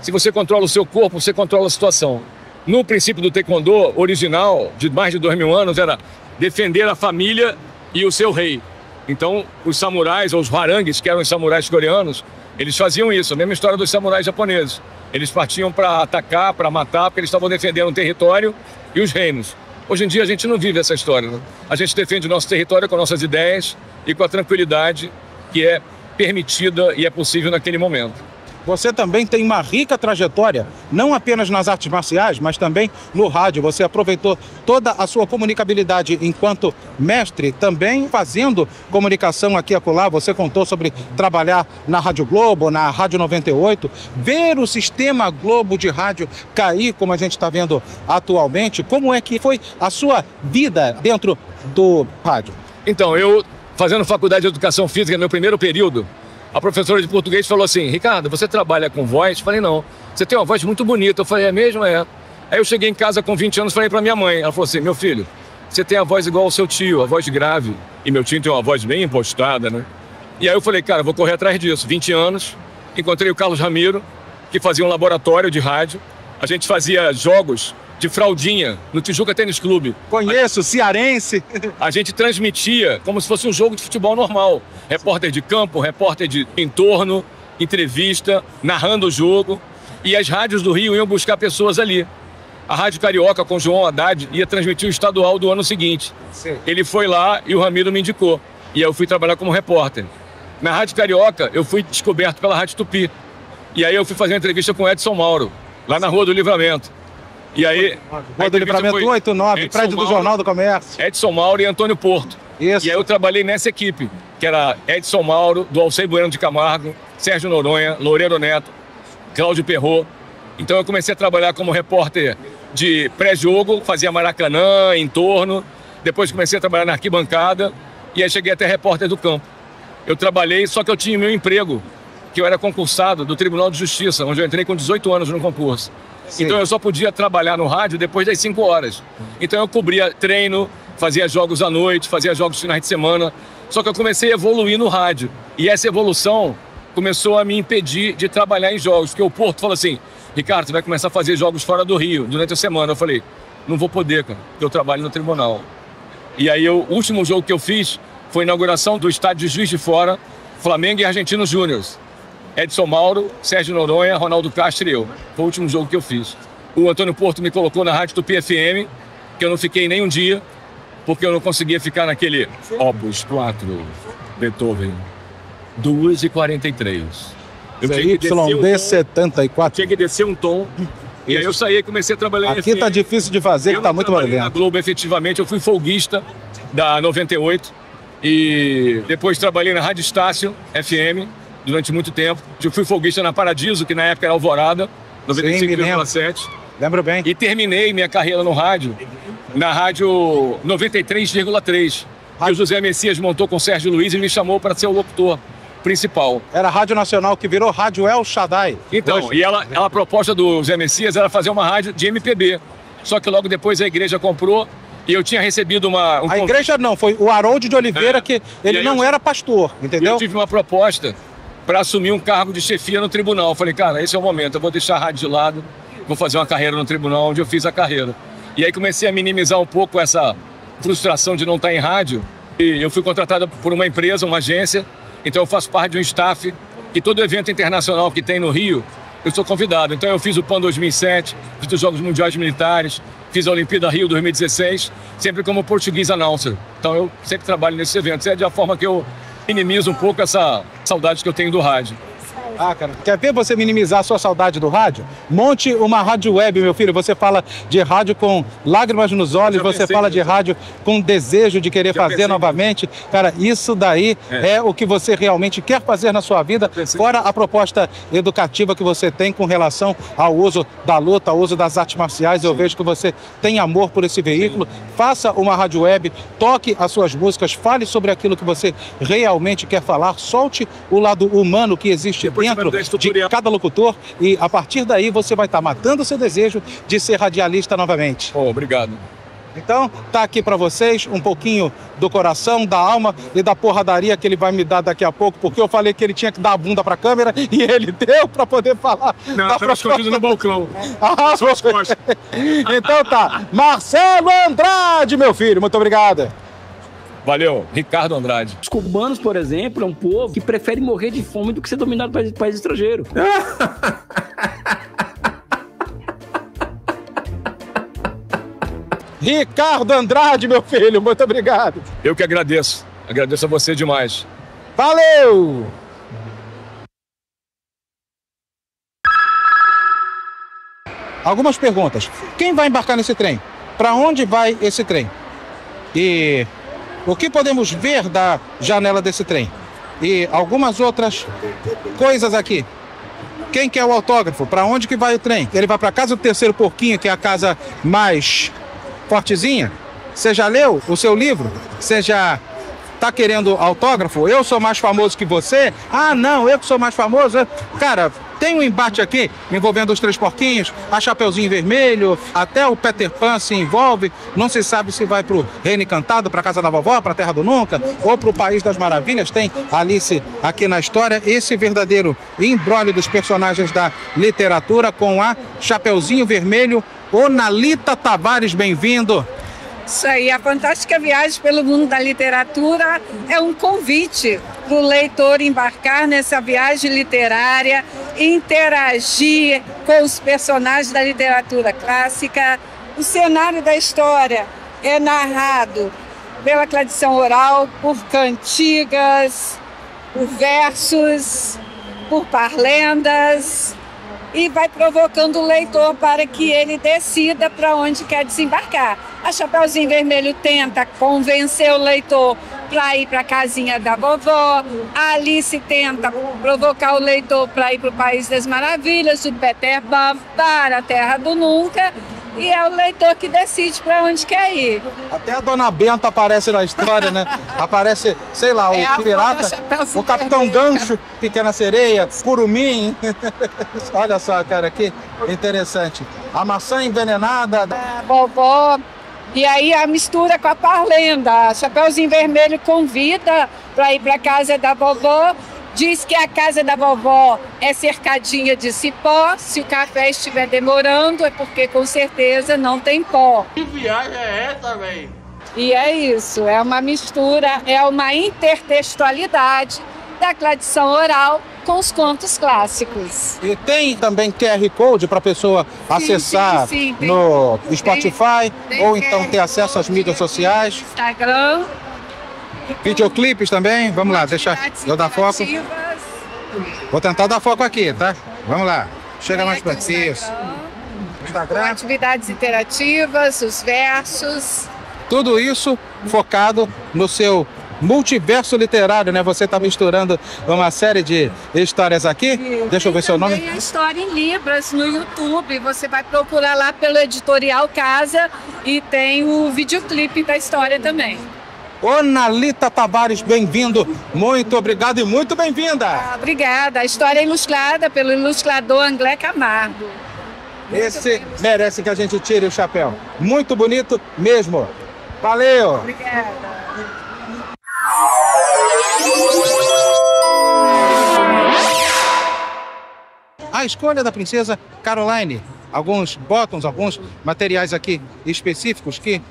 Se você controla o seu corpo, você controla a situação. No princípio do Taekwondo original, de mais de 2000 anos, era defender a família e o seu rei. Então, os samurais, ou os harangues, que eram os samurais coreanos, eles faziam isso, a mesma história dos samurais japoneses. Eles partiam para atacar, para matar, porque eles estavam defendendo o território e os reinos. Hoje em dia a gente não vive essa história, né? A gente defende o nosso território com nossas ideias e com a tranquilidade que é permitida e é possível naquele momento.
Você também tem uma rica trajetória, não apenas nas artes marciais, mas também no rádio. Você aproveitou toda a sua comunicabilidade enquanto mestre, também fazendo comunicação aqui e acolá. Você contou sobre trabalhar na Rádio Globo, na Rádio 98, ver o sistema Globo de rádio cair, como a gente está vendo atualmente. Como é que foi a sua vida dentro do rádio?
Então, eu, fazendo faculdade de Educação Física, no meu primeiro período, a professora de português falou assim: Ricardo, você trabalha com voz? Eu falei, não. Você tem uma voz muito bonita. Eu falei, é mesmo? É. Aí eu cheguei em casa com 20 anos e falei pra minha mãe. Ela falou assim, meu filho, você tem a voz igual ao seu tio, a voz grave. E meu tio tem uma voz bem impostada, né? E aí eu falei, cara, vou correr atrás disso. 20 anos, encontrei o Carlos Ramiro, que fazia um laboratório de rádio. A gente fazia jogos de fraldinha no Tijuca Tênis Clube.
Conheço, cearense.
A gente transmitia como se fosse um jogo de futebol normal. Repórter de campo, repórter de entorno, entrevista, narrando o jogo. E as rádios do Rio iam buscar pessoas ali. A Rádio Carioca, com João Haddad, ia transmitir o estadual do ano seguinte. Sim. Ele foi lá e o Ramiro me indicou. E aí eu fui trabalhar como repórter. Na Rádio Carioca, eu fui descoberto pela Rádio Tupi. E aí eu fui fazer uma entrevista com Edson Mauro, lá na Rua do Livramento. E aí...
Rua do Livramento 189, prédio do Jornal do Comércio.
Edson Mauro e Antônio Porto.
Isso.
E aí eu trabalhei nessa equipe, que era Edson Mauro, do Alcei Bueno de Camargo, Sérgio Noronha, Loureiro Neto, Cláudio Perrot. Então eu comecei a trabalhar como repórter de pré-jogo, fazia Maracanã, entorno. Depois comecei a trabalhar na arquibancada e aí cheguei até repórter do campo. Eu trabalhei, só que eu tinha meu emprego que eu era concursado do Tribunal de Justiça, onde eu entrei com 18 anos no concurso.
Sim.
Então eu só podia trabalhar no rádio depois das 5 horas. Então eu cobria treino, fazia jogos à noite, fazia jogos finais de semana. Só que eu comecei a evoluir no rádio. E essa evolução começou a me impedir de trabalhar em jogos. Porque o Porto falou assim, Ricardo, você vai começar a fazer jogos fora do Rio durante a semana. Eu falei, não vou poder, cara, porque eu trabalho no tribunal. E aí o último jogo que eu fiz foi a inauguração do estádio de Juiz de Fora, Flamengo e Argentinos Júniors. Edson Mauro, Sérgio Noronha, Ronaldo Castro e eu. Foi o último jogo que eu fiz. O Antônio Porto me colocou na Rádio Tupi FM, que eu não fiquei nem um dia, porque eu não conseguia ficar naquele Opus 4, Beethoven, 2h43. Eu tinha que
YD74.
Tinha que descer um tom. E aí eu saí e comecei a trabalhar em
Aqui tá difícil de fazer, que tá muito barulhento.
Na Globo, efetivamente, eu fui folguista da 98. E depois trabalhei na Rádio Estácio FM durante muito tempo. Eu fui folguista na Paradiso, que na época era Alvorada, 95,7.
Lembro bem.
E terminei minha carreira no rádio, na rádio 93,3. Que o José Messias montou com o Sérgio Luiz e me chamou para ser o locutor principal.
Era a Rádio Nacional, que virou Rádio El Shaddai.
Então,
hoje.
e a proposta do Zé Messias era fazer uma rádio de MPB. Só que logo depois a igreja comprou e eu tinha recebido
A igreja não, foi o Harold de Oliveira, que ele não era pastor, entendeu?
Eu tive uma proposta para assumir um cargo de chefia no tribunal. Eu falei, cara, esse é o momento, eu vou deixar a rádio de lado, vou fazer uma carreira no tribunal, onde eu fiz a carreira. E aí comecei a minimizar um pouco essa frustração de não estar em rádio. E eu fui contratado por uma empresa, uma agência, então eu faço parte de um staff, e todo evento internacional que tem no Rio, eu sou convidado. Então eu fiz o PAN 2007, fiz os Jogos Mundiais Militares, fiz a Olimpíada Rio 2016, sempre como português announcer. Então eu sempre trabalho nesses eventos. É a forma que eu minimizo um pouco essa saudade que eu tenho do rádio.
Ah, cara, quer ver você minimizar a sua saudade do rádio? Monte uma rádio web, meu filho. Você fala de rádio com lágrimas nos olhos, você fala de rádio com desejo de querer fazer novamente. Cara, isso daí é o que você realmente quer fazer na sua vida, fora a proposta educativa que você tem com relação ao uso da luta, ao uso das artes marciais. Eu vejo que você tem amor por esse veículo. Faça uma rádio web, toque as suas músicas, fale sobre aquilo que você realmente quer falar, solte o lado humano que existe dentro de cada locutor e a partir daí você vai estar matando o seu desejo de ser radialista novamente.
Obrigado.
Então, tá aqui para vocês um pouquinho do coração, da alma e da porradaria que ele vai me dar daqui a pouco, porque eu falei que ele tinha que dar a bunda para a câmera e ele deu para poder falar.
Não, estava escondido no balcão.
Suas costas. Então tá. Marcelo Andrade, meu filho, muito obrigado.
Valeu, Ricardo Andrade.
Os cubanos, por exemplo, é um povo que prefere morrer de fome do que ser dominado por país estrangeiro.
Ricardo Andrade, meu filho, muito obrigado.
Eu que agradeço. Agradeço a você demais.
Valeu! Algumas perguntas. Quem vai embarcar nesse trem? Para onde vai esse trem? E o que podemos ver da janela desse trem? E algumas outras coisas aqui. Quem quer o autógrafo? Para onde que vai o trem? Ele vai para casa do Terceiro Porquinho, que é a casa mais fortezinha? Você já leu o seu livro? Você já tá querendo autógrafo? Eu sou mais famoso que você? Ah, não, eu que sou mais famoso? Cara, tem um embate aqui envolvendo os Três Porquinhos, a Chapeuzinho Vermelho, até o Peter Pan se envolve. Não se sabe se vai pro Reino Encantado, pra Casa da Vovó, pra Terra do Nunca, ou pro País das Maravilhas. Tem Alice aqui na história. Esse verdadeiro imbróglio dos personagens da literatura com a Chapeuzinho Vermelho. Ô Nalita Tavares, bem-vindo.
Isso aí, a fantástica viagem pelo mundo da literatura é um convite para o leitor embarcar nessa viagem literária, interagir com os personagens da literatura clássica. O cenário da história é narrado pela tradição oral, por cantigas, por versos, por parlendas, e vai provocando o leitor para que ele decida para onde quer desembarcar. A Chapeuzinho Vermelho tenta convencer o leitor para ir para a casinha da vovó. A Alice tenta provocar o leitor para ir para o País das Maravilhas, o Peter Pan para a Terra do Nunca. e é o leitor que decide para onde quer ir.
Até a Dona Benta aparece na história, né? Aparece, sei lá, o pirata, o Capitão Gancho, Pequena Sereia, Curumim. Olha só, cara, que interessante. A maçã envenenada.
Vovó. E aí a mistura com a Parlenda. Chapeuzinho Vermelho convida para ir para a casa da vovó. Diz que a casa da vovó é cercadinha de cipó. Se o café estiver demorando, é porque com certeza não tem pó.
Que viagem é essa, velho?
E é isso, é uma mistura, é uma intertextualidade da tradição oral com os contos clássicos.
E tem também QR Code para a pessoa acessar
sim,
no Spotify ou então ter acesso às mídias sociais.
Instagram.
Videoclipes também, vamos lá, deixa eu dar foco. Vou tentar dar foco aqui, tá? Vamos lá, chega mais para isso.
Instagram. Atividades interativas, os versos.
Tudo isso focado no seu multiverso literário, né? Você está misturando uma série de histórias aqui. Deixa eu ver seu nome.
Tem a história em Libras no YouTube. Você vai procurar lá pelo Editorial Casa e tem o videoclipe da história também.
Ô, Nalita Tavares, bem-vindo. Muito obrigado e muito bem-vinda.
Obrigada. A história é ilustrada pelo ilustrador André Camargo.
Esse merece que a gente tire o chapéu. Muito bonito mesmo. Valeu.
Obrigada.
A escolha da princesa Caroline. Alguns botões, alguns materiais aqui específicos que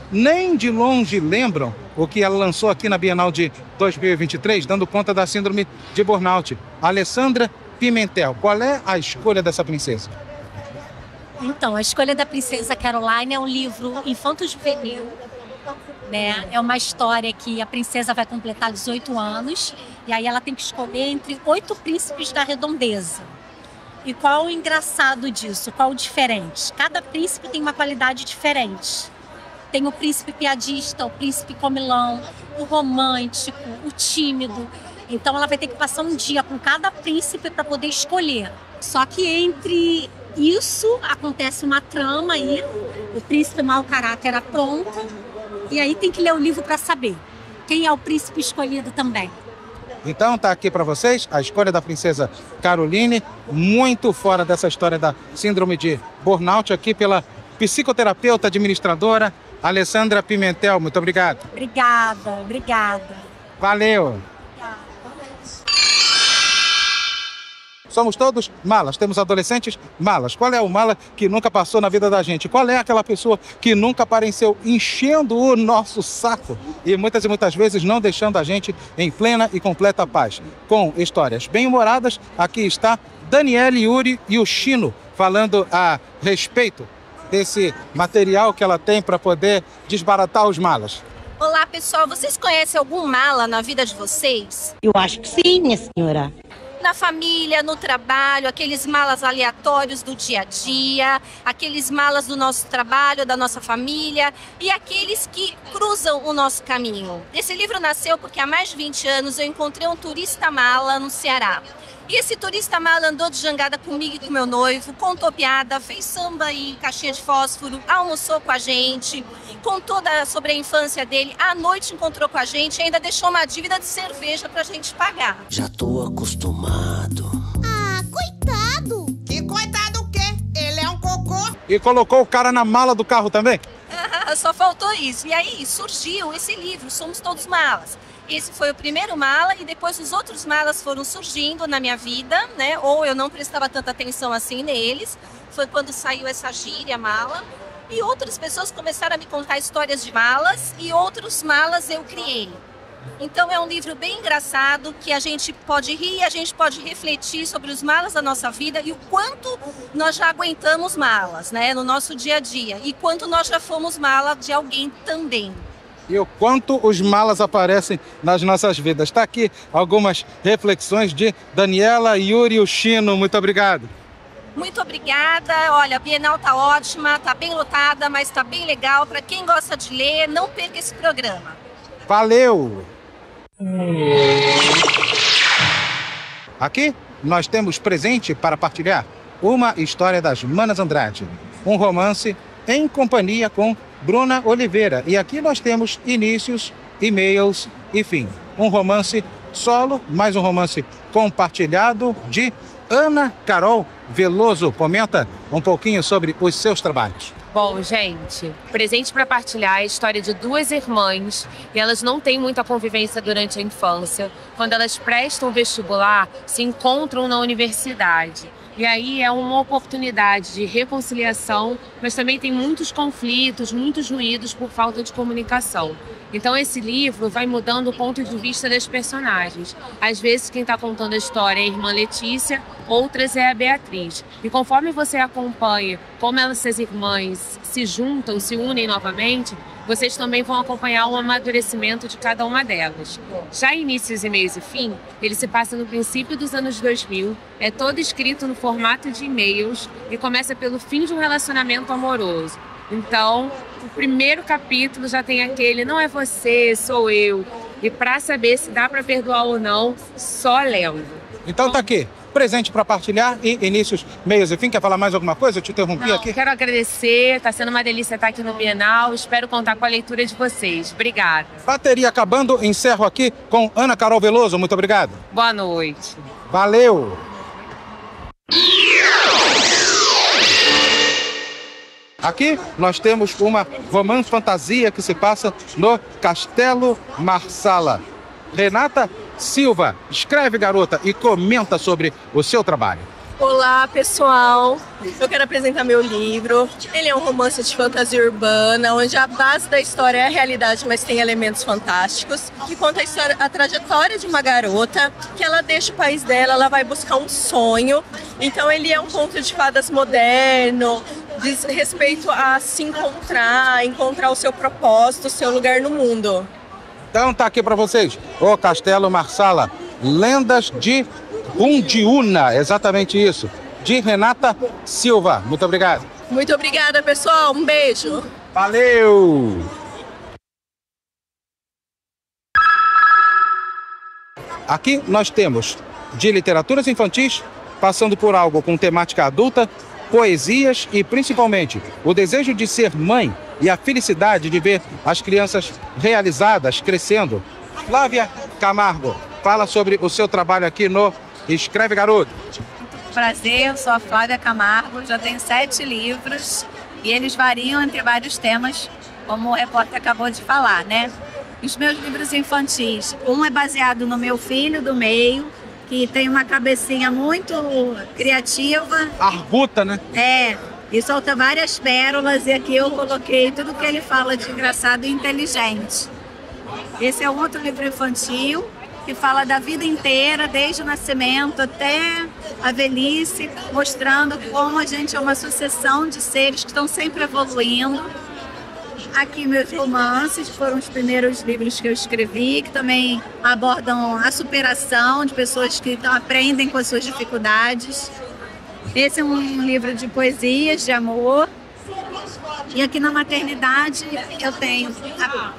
nem de longe lembram o que ela lançou aqui na Bienal de 2023, dando conta da síndrome de burnout. Alessandra Pimentel, qual é a escolha dessa princesa?
Então, a escolha da princesa Caroline é um livro infanto-juvenil, né? É uma história que a princesa vai completar 18 anos e aí ela tem que escolher entre 8 príncipes da redondeza. E qual o engraçado disso? Qual o diferente? Cada príncipe tem uma qualidade diferente. Tem o príncipe piadista, o príncipe comilão, o romântico, o tímido. Então ela vai ter que passar um dia com cada príncipe para poder escolher. Só que entre isso acontece uma trama aí, o príncipe mau caráter apronta, e aí tem que ler o livro para saber quem é o príncipe escolhido também.
Então tá aqui para vocês a escolha da princesa Caroline, muito fora dessa história da síndrome de burnout, aqui pela psicoterapeuta administradora Alessandra Pimentel. Muito obrigado.
Obrigada.
Valeu. Somos todos malas, temos adolescentes malas. Qual é o mala que nunca passou na vida da gente? Qual é aquela pessoa que nunca apareceu enchendo o nosso saco e muitas vezes não deixando a gente em plena e completa paz? Com histórias bem-humoradas, aqui está Daniele, Yuri e o Chino falando a respeito desse material que ela tem para poder desbaratar os malas.
Olá, pessoal. Vocês conhecem algum mala na vida de vocês?
Eu acho que sim, minha senhora.
Na família, no trabalho, aqueles malas aleatórios do dia a dia, aqueles malas do nosso trabalho, da nossa família e aqueles que cruzam o nosso caminho. Esse livro nasceu porque há mais de 20 anos eu encontrei um turista mala no Ceará. E esse turista mala andou de jangada comigo e com meu noivo, contou piada, fez samba em caixinha de fósforo, almoçou com a gente, contou sobre a infância dele, à noite encontrou com a gente e ainda deixou uma dívida de cerveja pra gente pagar.
Já tô acostumado.
Ah, coitado! Que coitado o quê? Ele é um cocô.
E colocou o cara na mala do carro também?
Só faltou isso. E aí surgiu esse livro, Somos Todos Malas. Esse foi o primeiro mala e depois os outros malas foram surgindo na minha vida, né? Ou eu não prestava tanta atenção assim neles. Foi quando saiu essa gíria mala. E outras pessoas começaram a me contar histórias de malas e outros malas eu criei. Então é um livro bem engraçado que a gente pode rir, a gente pode refletir sobre os malas da nossa vida e o quanto nós já aguentamos malas, né? No nosso dia a dia. E quanto nós já fomos mala de alguém também.
E o quanto os malas aparecem nas nossas vidas. Está aqui algumas reflexões de Daniela, Yuri e o Chino. Muito obrigado.
Muito obrigada. Olha, a Bienal tá ótima, tá bem lotada, mas tá bem legal. Para quem gosta de ler, não perca esse programa.
Valeu! Aqui nós temos presente para partilhar. Uma história das Manas Andrade. um romance em companhia com Bruna Oliveira. E aqui nós temos inícios, e-mails e fim. Um romance solo, mais um romance compartilhado de Ana Carol Veloso. Comenta um pouquinho sobre os seus trabalhos.
Bom, gente, presente para partilhar é a história de duas irmãs e elas não têm muita convivência durante a infância. Quando elas prestam vestibular, se encontram na universidade. E aí é uma oportunidade de reconciliação, mas também tem muitos conflitos, muitos ruídos por falta de comunicação. Então esse livro vai mudando o ponto de vista das personagens. Às vezes quem está contando a história é a irmã Letícia, outras é a Beatriz. E conforme você acompanha como essas irmãs se juntam, se unem novamente, vocês também vão acompanhar o amadurecimento de cada uma delas. Já Inícios, e-mails e fim, ele se passa no princípio dos anos 2000, é todo escrito no formato de e-mails e começa pelo fim de um relacionamento amoroso. Então, o primeiro capítulo já tem aquele não é você, sou eu. E para saber se dá para perdoar ou não, só lendo.
Então tá aqui, presente para partilhar e inícios, meios e fim. Quer falar mais alguma coisa? Eu te interrompi aqui.
Quero agradecer, tá sendo uma delícia estar aqui no Bienal. Espero contar com a leitura de vocês. Obrigada.
Bateria acabando, encerro aqui com Ana Carol Veloso. Muito obrigado.
Boa noite.
Valeu. Aqui nós temos uma romance fantasia que se passa no Castelo Marsala. Renata Silva, escreve, garota, e comenta sobre o seu trabalho.
Olá, pessoal. Eu quero apresentar meu livro. Ele é um romance de fantasia urbana, onde a base da história é a realidade, mas tem elementos fantásticos, que conta a trajetória de uma garota, que ela deixa o país dela, ela vai buscar um sonho. Então ele é um conto de fadas moderno, diz respeito a se encontrar o seu propósito, o seu lugar no mundo.
Então tá aqui para vocês, o Castelo Marsala, Lendas de Hundiúna, exatamente isso, de Renata Silva. Muito obrigado.
Muito obrigada, pessoal. Um beijo.
Valeu! Aqui nós temos de literaturas infantis, passando por algo com temática adulta, poesias e, principalmente, o desejo de ser mãe e a felicidade de ver as crianças realizadas, crescendo. Flávia Camargo, fala sobre o seu trabalho aqui no Escreve, Garoto.
Prazer, eu sou a Flávia Camargo, já tenho 7 livros e eles variam entre vários temas, como o repórter acabou de falar, né? Os meus livros infantis, um é baseado no meu filho do meio, que tem uma cabecinha muito criativa.
Arguta, né?
É, e solta várias pérolas, e aqui eu coloquei tudo que ele fala de engraçado e inteligente. Esse é um outro livro infantil, que fala da vida inteira, desde o nascimento até a velhice, mostrando como a gente é uma sucessão de seres que estão sempre evoluindo. Aqui meus romances foram os primeiros livros que eu escrevi, que também abordam a superação de pessoas que aprendem com as suas dificuldades. Esse é um livro de poesias, de amor. E aqui na maternidade eu tenho...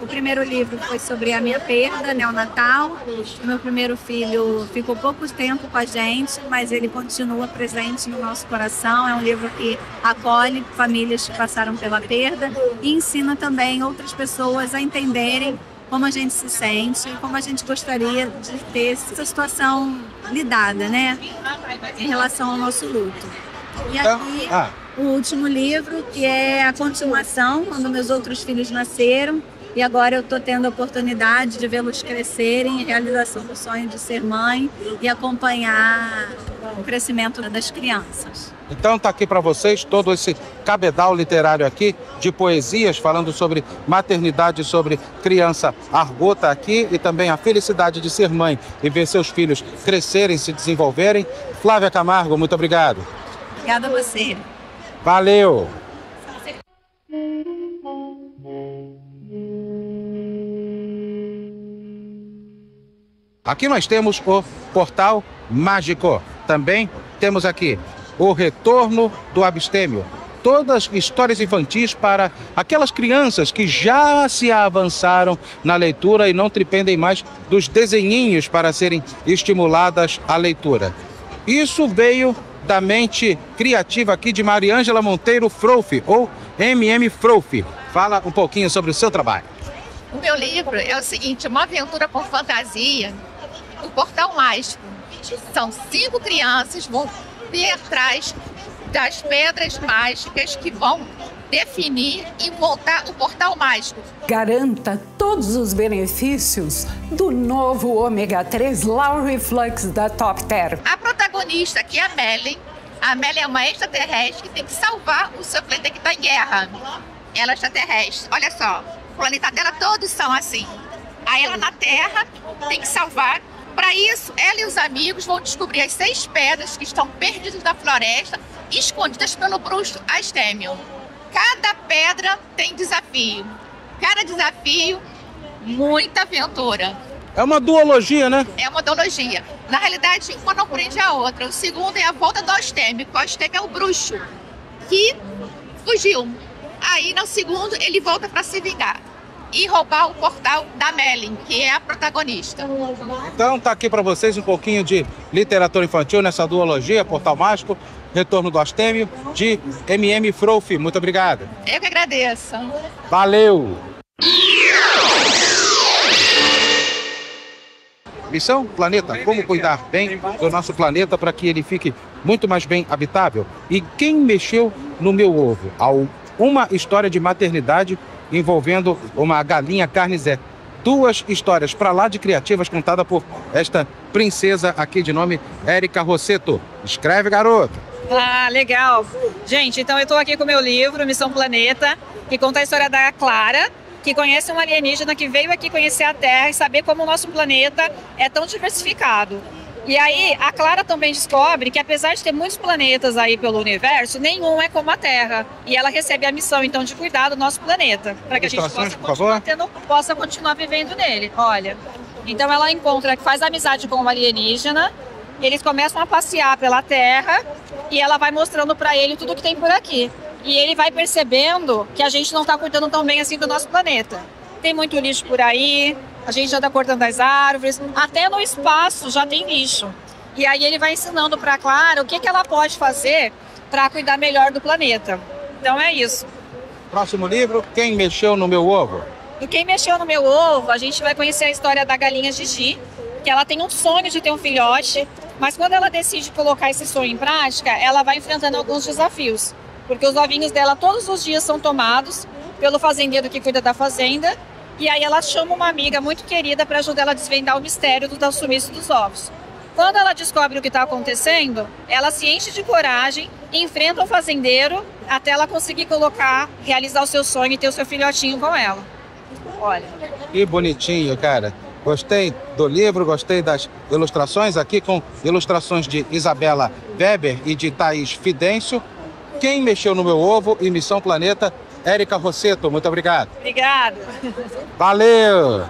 O primeiro livro foi sobre a minha perda, neonatal. O meu primeiro filho ficou pouco tempo com a gente, mas ele continua presente no nosso coração. É um livro que acolhe famílias que passaram pela perda e ensina também outras pessoas a entenderem como a gente se sente e como a gente gostaria de ter essa situação lidada, né? Em relação ao nosso luto. E aqui... O último livro, que é a continuação, quando meus outros filhos nasceram. E agora eu estou tendo a oportunidade de vê-los crescerem, em realização do sonho de ser mãe e acompanhar o crescimento das crianças.
Então está aqui para vocês todo esse cabedal literário aqui de poesias falando sobre maternidade, sobre criança arguta aqui e também a felicidade de ser mãe e ver seus filhos crescerem, se desenvolverem. Flávia Camargo, muito obrigado.
Obrigada a você.
Valeu! Aqui nós temos o Portal Mágico. Também temos aqui o Retorno do Abstêmio. Todas histórias infantis para aquelas crianças que já se avançaram na leitura e não dependem mais dos desenhinhos para serem estimuladas à leitura. Isso veio da mente criativa aqui de Mariângela Monteiro Frouf, ou MM Frouf. Fala um pouquinho sobre o seu trabalho.
O meu livro é o seguinte, uma aventura por fantasia, o Portal Mágico. São 5 crianças que vão ir atrás das pedras mágicas que vão definir e montar o Portal Mágico.
Garanta todos os benefícios do novo ômega 3 Lowry Flux da Top Term.
A protagonista, que é a Melly é uma extraterrestre que tem que salvar o seu planeta que está em guerra. Ela é extraterrestre, olha só, o planeta dela todos são assim. Aí ela na Terra tem que salvar. Para isso, ela e os amigos vão descobrir as 6 pedras que estão perdidas na floresta, escondidas pelo bruxo Astémio. Cada pedra tem desafio. Cada desafio, muita aventura.
É uma duologia, né?
É uma duologia. Na realidade, uma não prende a outra. O segundo é a volta do Astémio, que o Astémio é o bruxo que fugiu. Aí, no segundo, ele volta para se vingar e roubar o portal da Melly, que é a protagonista.
Então tá aqui para vocês um pouquinho de literatura infantil nessa duologia, Portal Mágico, Retorno do Astémio, de MM Frouf. Muito obrigado.
Eu que agradeço.
Valeu! Missão Planeta, como cuidar bem do nosso planeta para que ele fique muito mais bem habitável. E quem mexeu no meu ovo? Uma história de maternidade envolvendo uma galinha carne-zé. 2 histórias para lá de criativas contadas por esta princesa aqui de nome Érica Rosseto. Escreve, garota!
Ah, legal! Gente, então eu estou aqui com o meu livro, Missão Planeta, que conta a história da Clara, que conhece um alienígena que veio aqui conhecer a Terra e saber como o nosso planeta é tão diversificado. E aí, a Clara também descobre que, apesar de ter muitos planetas aí pelo universo, nenhum é como a Terra. E ela recebe a missão, então, de cuidar do nosso planeta, para que a gente possa continuar vivendo nele. Olha, então ela faz amizade com um alienígena, eles começam a passear pela Terra e ela vai mostrando para ele tudo que tem por aqui. E ele vai percebendo que a gente não está cuidando tão bem assim do nosso planeta. Tem muito lixo por aí, a gente já está cortando as árvores, até no espaço já tem lixo. E aí ele vai ensinando para a Clara o que ela pode fazer para cuidar melhor do planeta. Então é isso.
Próximo livro, Quem Mexeu no Meu Ovo?
E Quem Mexeu no Meu Ovo, a gente vai conhecer a história da galinha Gigi, que ela tem um sonho de ter um filhote, mas quando ela decide colocar esse sonho em prática, ela vai enfrentando alguns desafios. Porque os ovinhos dela todos os dias são tomados pelo fazendeiro que cuida da fazenda. E aí ela chama uma amiga muito querida para ajudar ela a desvendar o mistério do sumiço dos ovos. Quando ela descobre o que está acontecendo, ela se enche de coragem e enfrenta o fazendeiro até ela conseguir realizar o seu sonho e ter o seu filhotinho com ela. Olha.
Que bonitinho, cara. Gostei do livro, gostei das ilustrações aqui com ilustrações de Isabela Weber e de Thaís Fidêncio. Quem Mexeu no Meu Ovo e Missão Planeta, Érica Rosseto, muito obrigado.
Obrigada.
Valeu!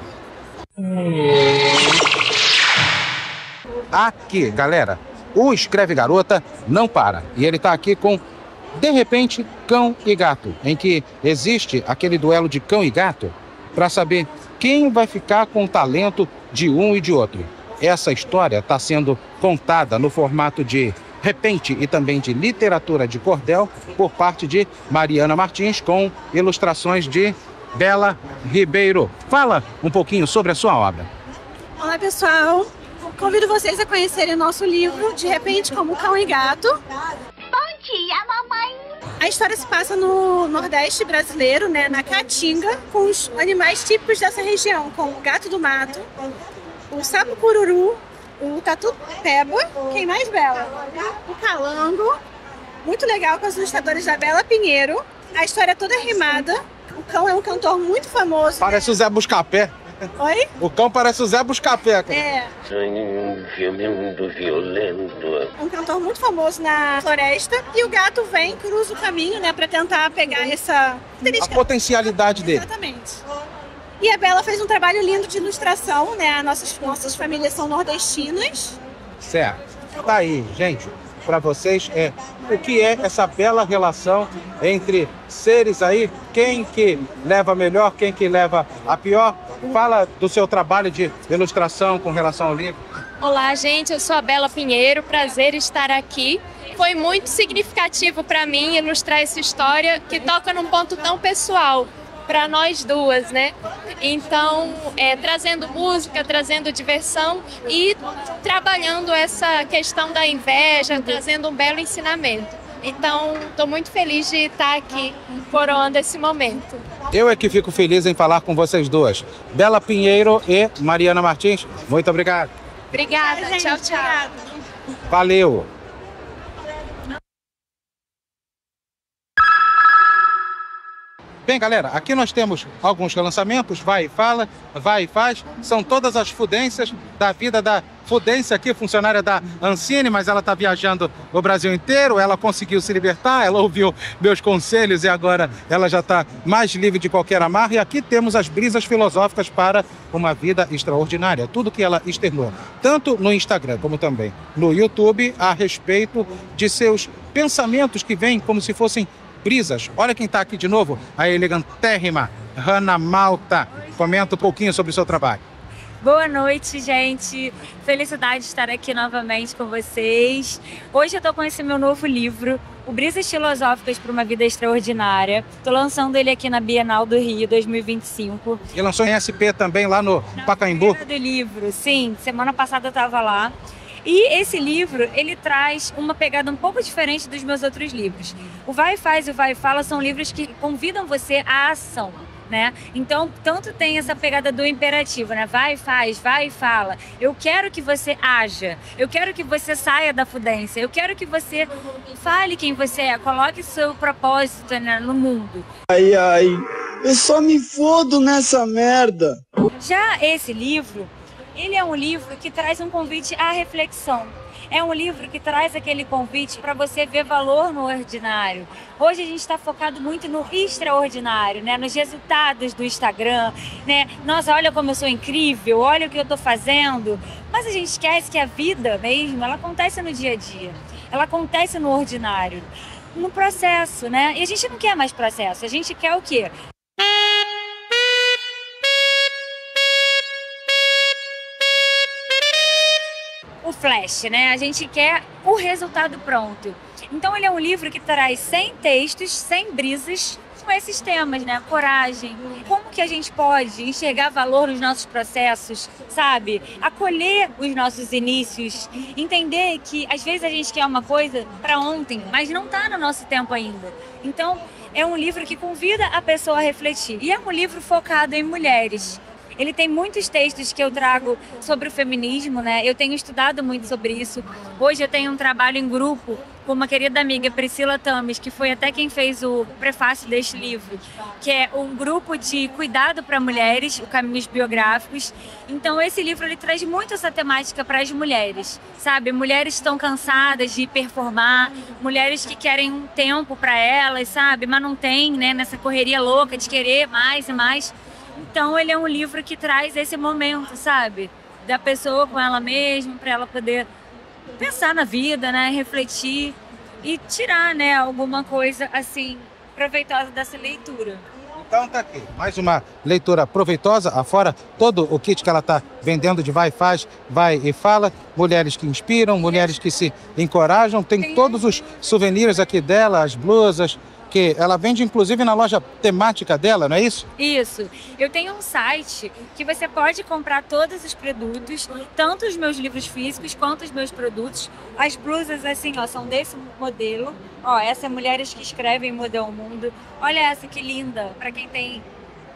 Aqui, galera, o Escreve Garota não para. E ele tá aqui com, de repente, Cão e Gato, em que existe aquele duelo de cão e gato para saber quem vai ficar com o talento de um e de outro. Essa história está sendo contada no formato de repente e também de literatura de cordel por parte de Mariana Martins, com ilustrações de Bela Ribeiro. Fala um pouquinho sobre a sua obra.
Olá, pessoal. Convido vocês a conhecerem o nosso livro De Repente como Cão e Gato.
Bom dia, mamãe!
A história se passa no Nordeste brasileiro, né, na Caatinga, com os animais típicos dessa região, como o gato do mato, o sapo cururu, o tatu-peba, quem mais, Bela? O calango, muito legal, com as ilustradoras da Bela Pinheiro. A história é toda rimada. O cão é um cantor muito famoso.
Parece o Zé Buscapé.
Oi?
O cão parece o Zé Buscapé.
É.
Gemendo violento.
Um cantor muito famoso na floresta. E o gato vem, cruza o caminho, né, pra tentar pegar essa...
A potencialidade dele.
Exatamente. E a Bela fez um trabalho lindo de ilustração, né? Nossas famílias são nordestinas.
Certo. Tá aí, gente, para vocês o que é essa bela relação entre seres aí, quem que leva melhor, quem que leva a pior. Fala do seu trabalho de ilustração com relação ao livro.
Olá, gente, eu sou a Bela Pinheiro, prazer estar aqui. foi muito significativo para mim ilustrar essa história que toca num ponto tão pessoal para nós duas, né? Então, trazendo música, trazendo diversão e trabalhando essa questão da inveja, trazendo um belo ensinamento. Então, estou muito feliz de estar aqui coroando esse momento.
Eu é que fico feliz em falar com vocês duas. Bela Pinheiro e Mariana Martins, muito obrigado.
Obrigada, tchau, tchau.
Valeu. Bem, galera, aqui nós temos alguns lançamentos, Vai e Fala, Vai e Faz, são todas as fudências da vida da fudência aqui, funcionária da Ancine, mas ela está viajando o Brasil inteiro, ela conseguiu se libertar, ela ouviu meus conselhos e agora ela já está mais livre de qualquer amarra. E aqui temos as brisas filosóficas para uma vida extraordinária, tudo que ela externou, tanto no Instagram como também no YouTube, a respeito de seus pensamentos que vêm como se fossem brisas. Olha quem está aqui de novo, a elegantérrima Hannah Malta. Comenta um pouquinho sobre o seu trabalho.
Boa noite, gente. Felicidade de estar aqui novamente com vocês. Hoje eu estou com esse meu novo livro, o Brisas Filosóficas para uma Vida Extraordinária. Estou lançando ele aqui na Bienal do Rio 2025.
E lançou em SP também lá no Pacaembu?
Do livro, sim. Semana passada eu estava lá. E esse livro, ele traz uma pegada um pouco diferente dos meus outros livros. O Vai e Faz e o Vai e Fala são livros que convidam você à ação, né? Então, tanto tem essa pegada do imperativo, né? Vai e faz, vai e fala. Eu quero que você haja. Eu quero que você saia da fudência. Eu quero que você fale quem você é. Coloque seu propósito, né, no mundo.
Ai, eu só me fodo nessa merda.
Já esse livro, ele é um livro que traz um convite à reflexão. É um livro que traz aquele convite para você ver valor no ordinário. Hoje a gente está focado muito no extraordinário, né? Nos resultados do Instagram, né? Nossa, olha como eu sou incrível, olha o que eu estou fazendo. Mas a gente esquece que a vida mesmo, ela acontece no dia a dia. Ela acontece no ordinário, no processo, né? E a gente não quer mais processo, a gente quer o quê? O flash, né? A gente quer o resultado pronto. Então ele é um livro que traz 100 textos, 100 brisas com esses temas, né? Coragem, como que a gente pode enxergar valor nos nossos processos, sabe? Acolher os nossos inícios, entender que às vezes a gente quer uma coisa para ontem, mas não está no nosso tempo ainda. Então é um livro que convida a pessoa a refletir. E é um livro focado em mulheres. Ele tem muitos textos que eu trago sobre o feminismo, né? Eu tenho estudado muito sobre isso. Hoje eu tenho um trabalho em grupo com uma querida amiga, Priscila Tames, que foi até quem fez o prefácio deste livro, que é um grupo de cuidado para mulheres, o Caminhos Biográficos. Então esse livro ele traz muito essa temática para as mulheres, sabe? Mulheres que estão cansadas de performar, mulheres que querem um tempo para elas, sabe? Mas não tem, né? Nessa correria louca de querer mais e mais. Então ele é um livro que traz esse momento, sabe? Da pessoa com ela mesma, para ela poder pensar na vida, né? Refletir e tirar, né, alguma coisa assim proveitosa dessa leitura.
Então tá aqui, mais uma leitura proveitosa, afora todo o kit que ela tá vendendo de Vai e Faz, Vai e Fala, mulheres que inspiram, mulheres que se encorajam, tem todos os souvenirs aqui dela, as blusas, que ela vende inclusive na loja temática dela, não é isso?
Isso. Eu tenho um site que você pode comprar todos os produtos, tanto os meus livros físicos quanto os meus produtos. As blusas, assim, ó, são desse modelo. Ó, essa é Mulheres que Escrevem Mudam o Mundo. Olha essa que linda, para quem tem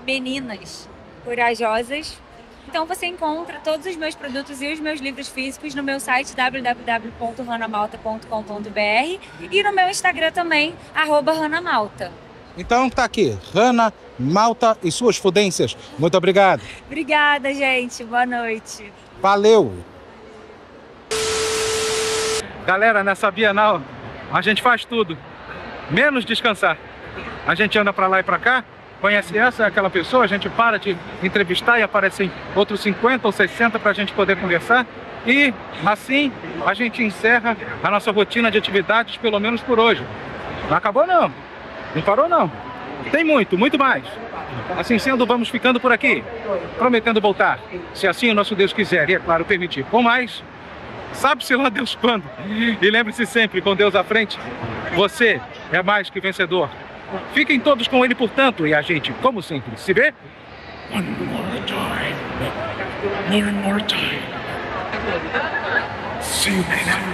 meninas corajosas. Então você encontra todos os meus produtos e os meus livros físicos no meu site www.hanamalta.com.br e no meu Instagram também, @hanamalta.
Então tá aqui, Hannah Malta e suas fudências. Muito obrigado.
Obrigada, gente. Boa noite.
Valeu. Galera, nessa Bienal a gente faz tudo, menos descansar. A gente anda pra lá e pra cá, conhece essa, aquela pessoa, a gente para de entrevistar e aparecem outros 50 ou 60 para a gente poder conversar. E assim a gente encerra a nossa rotina de atividades, pelo menos por hoje. Não acabou não, não parou não. Tem muito, muito mais. Assim sendo, vamos ficando por aqui, prometendo voltar, se assim o nosso Deus quiser e, é claro, permitir, com mais sabe-se lá Deus quando. E lembre-se sempre, com Deus à frente, você é mais que vencedor. Fiquem todos com Ele, portanto, e a gente, como sempre, se vê. One more time. One more time. See you next time.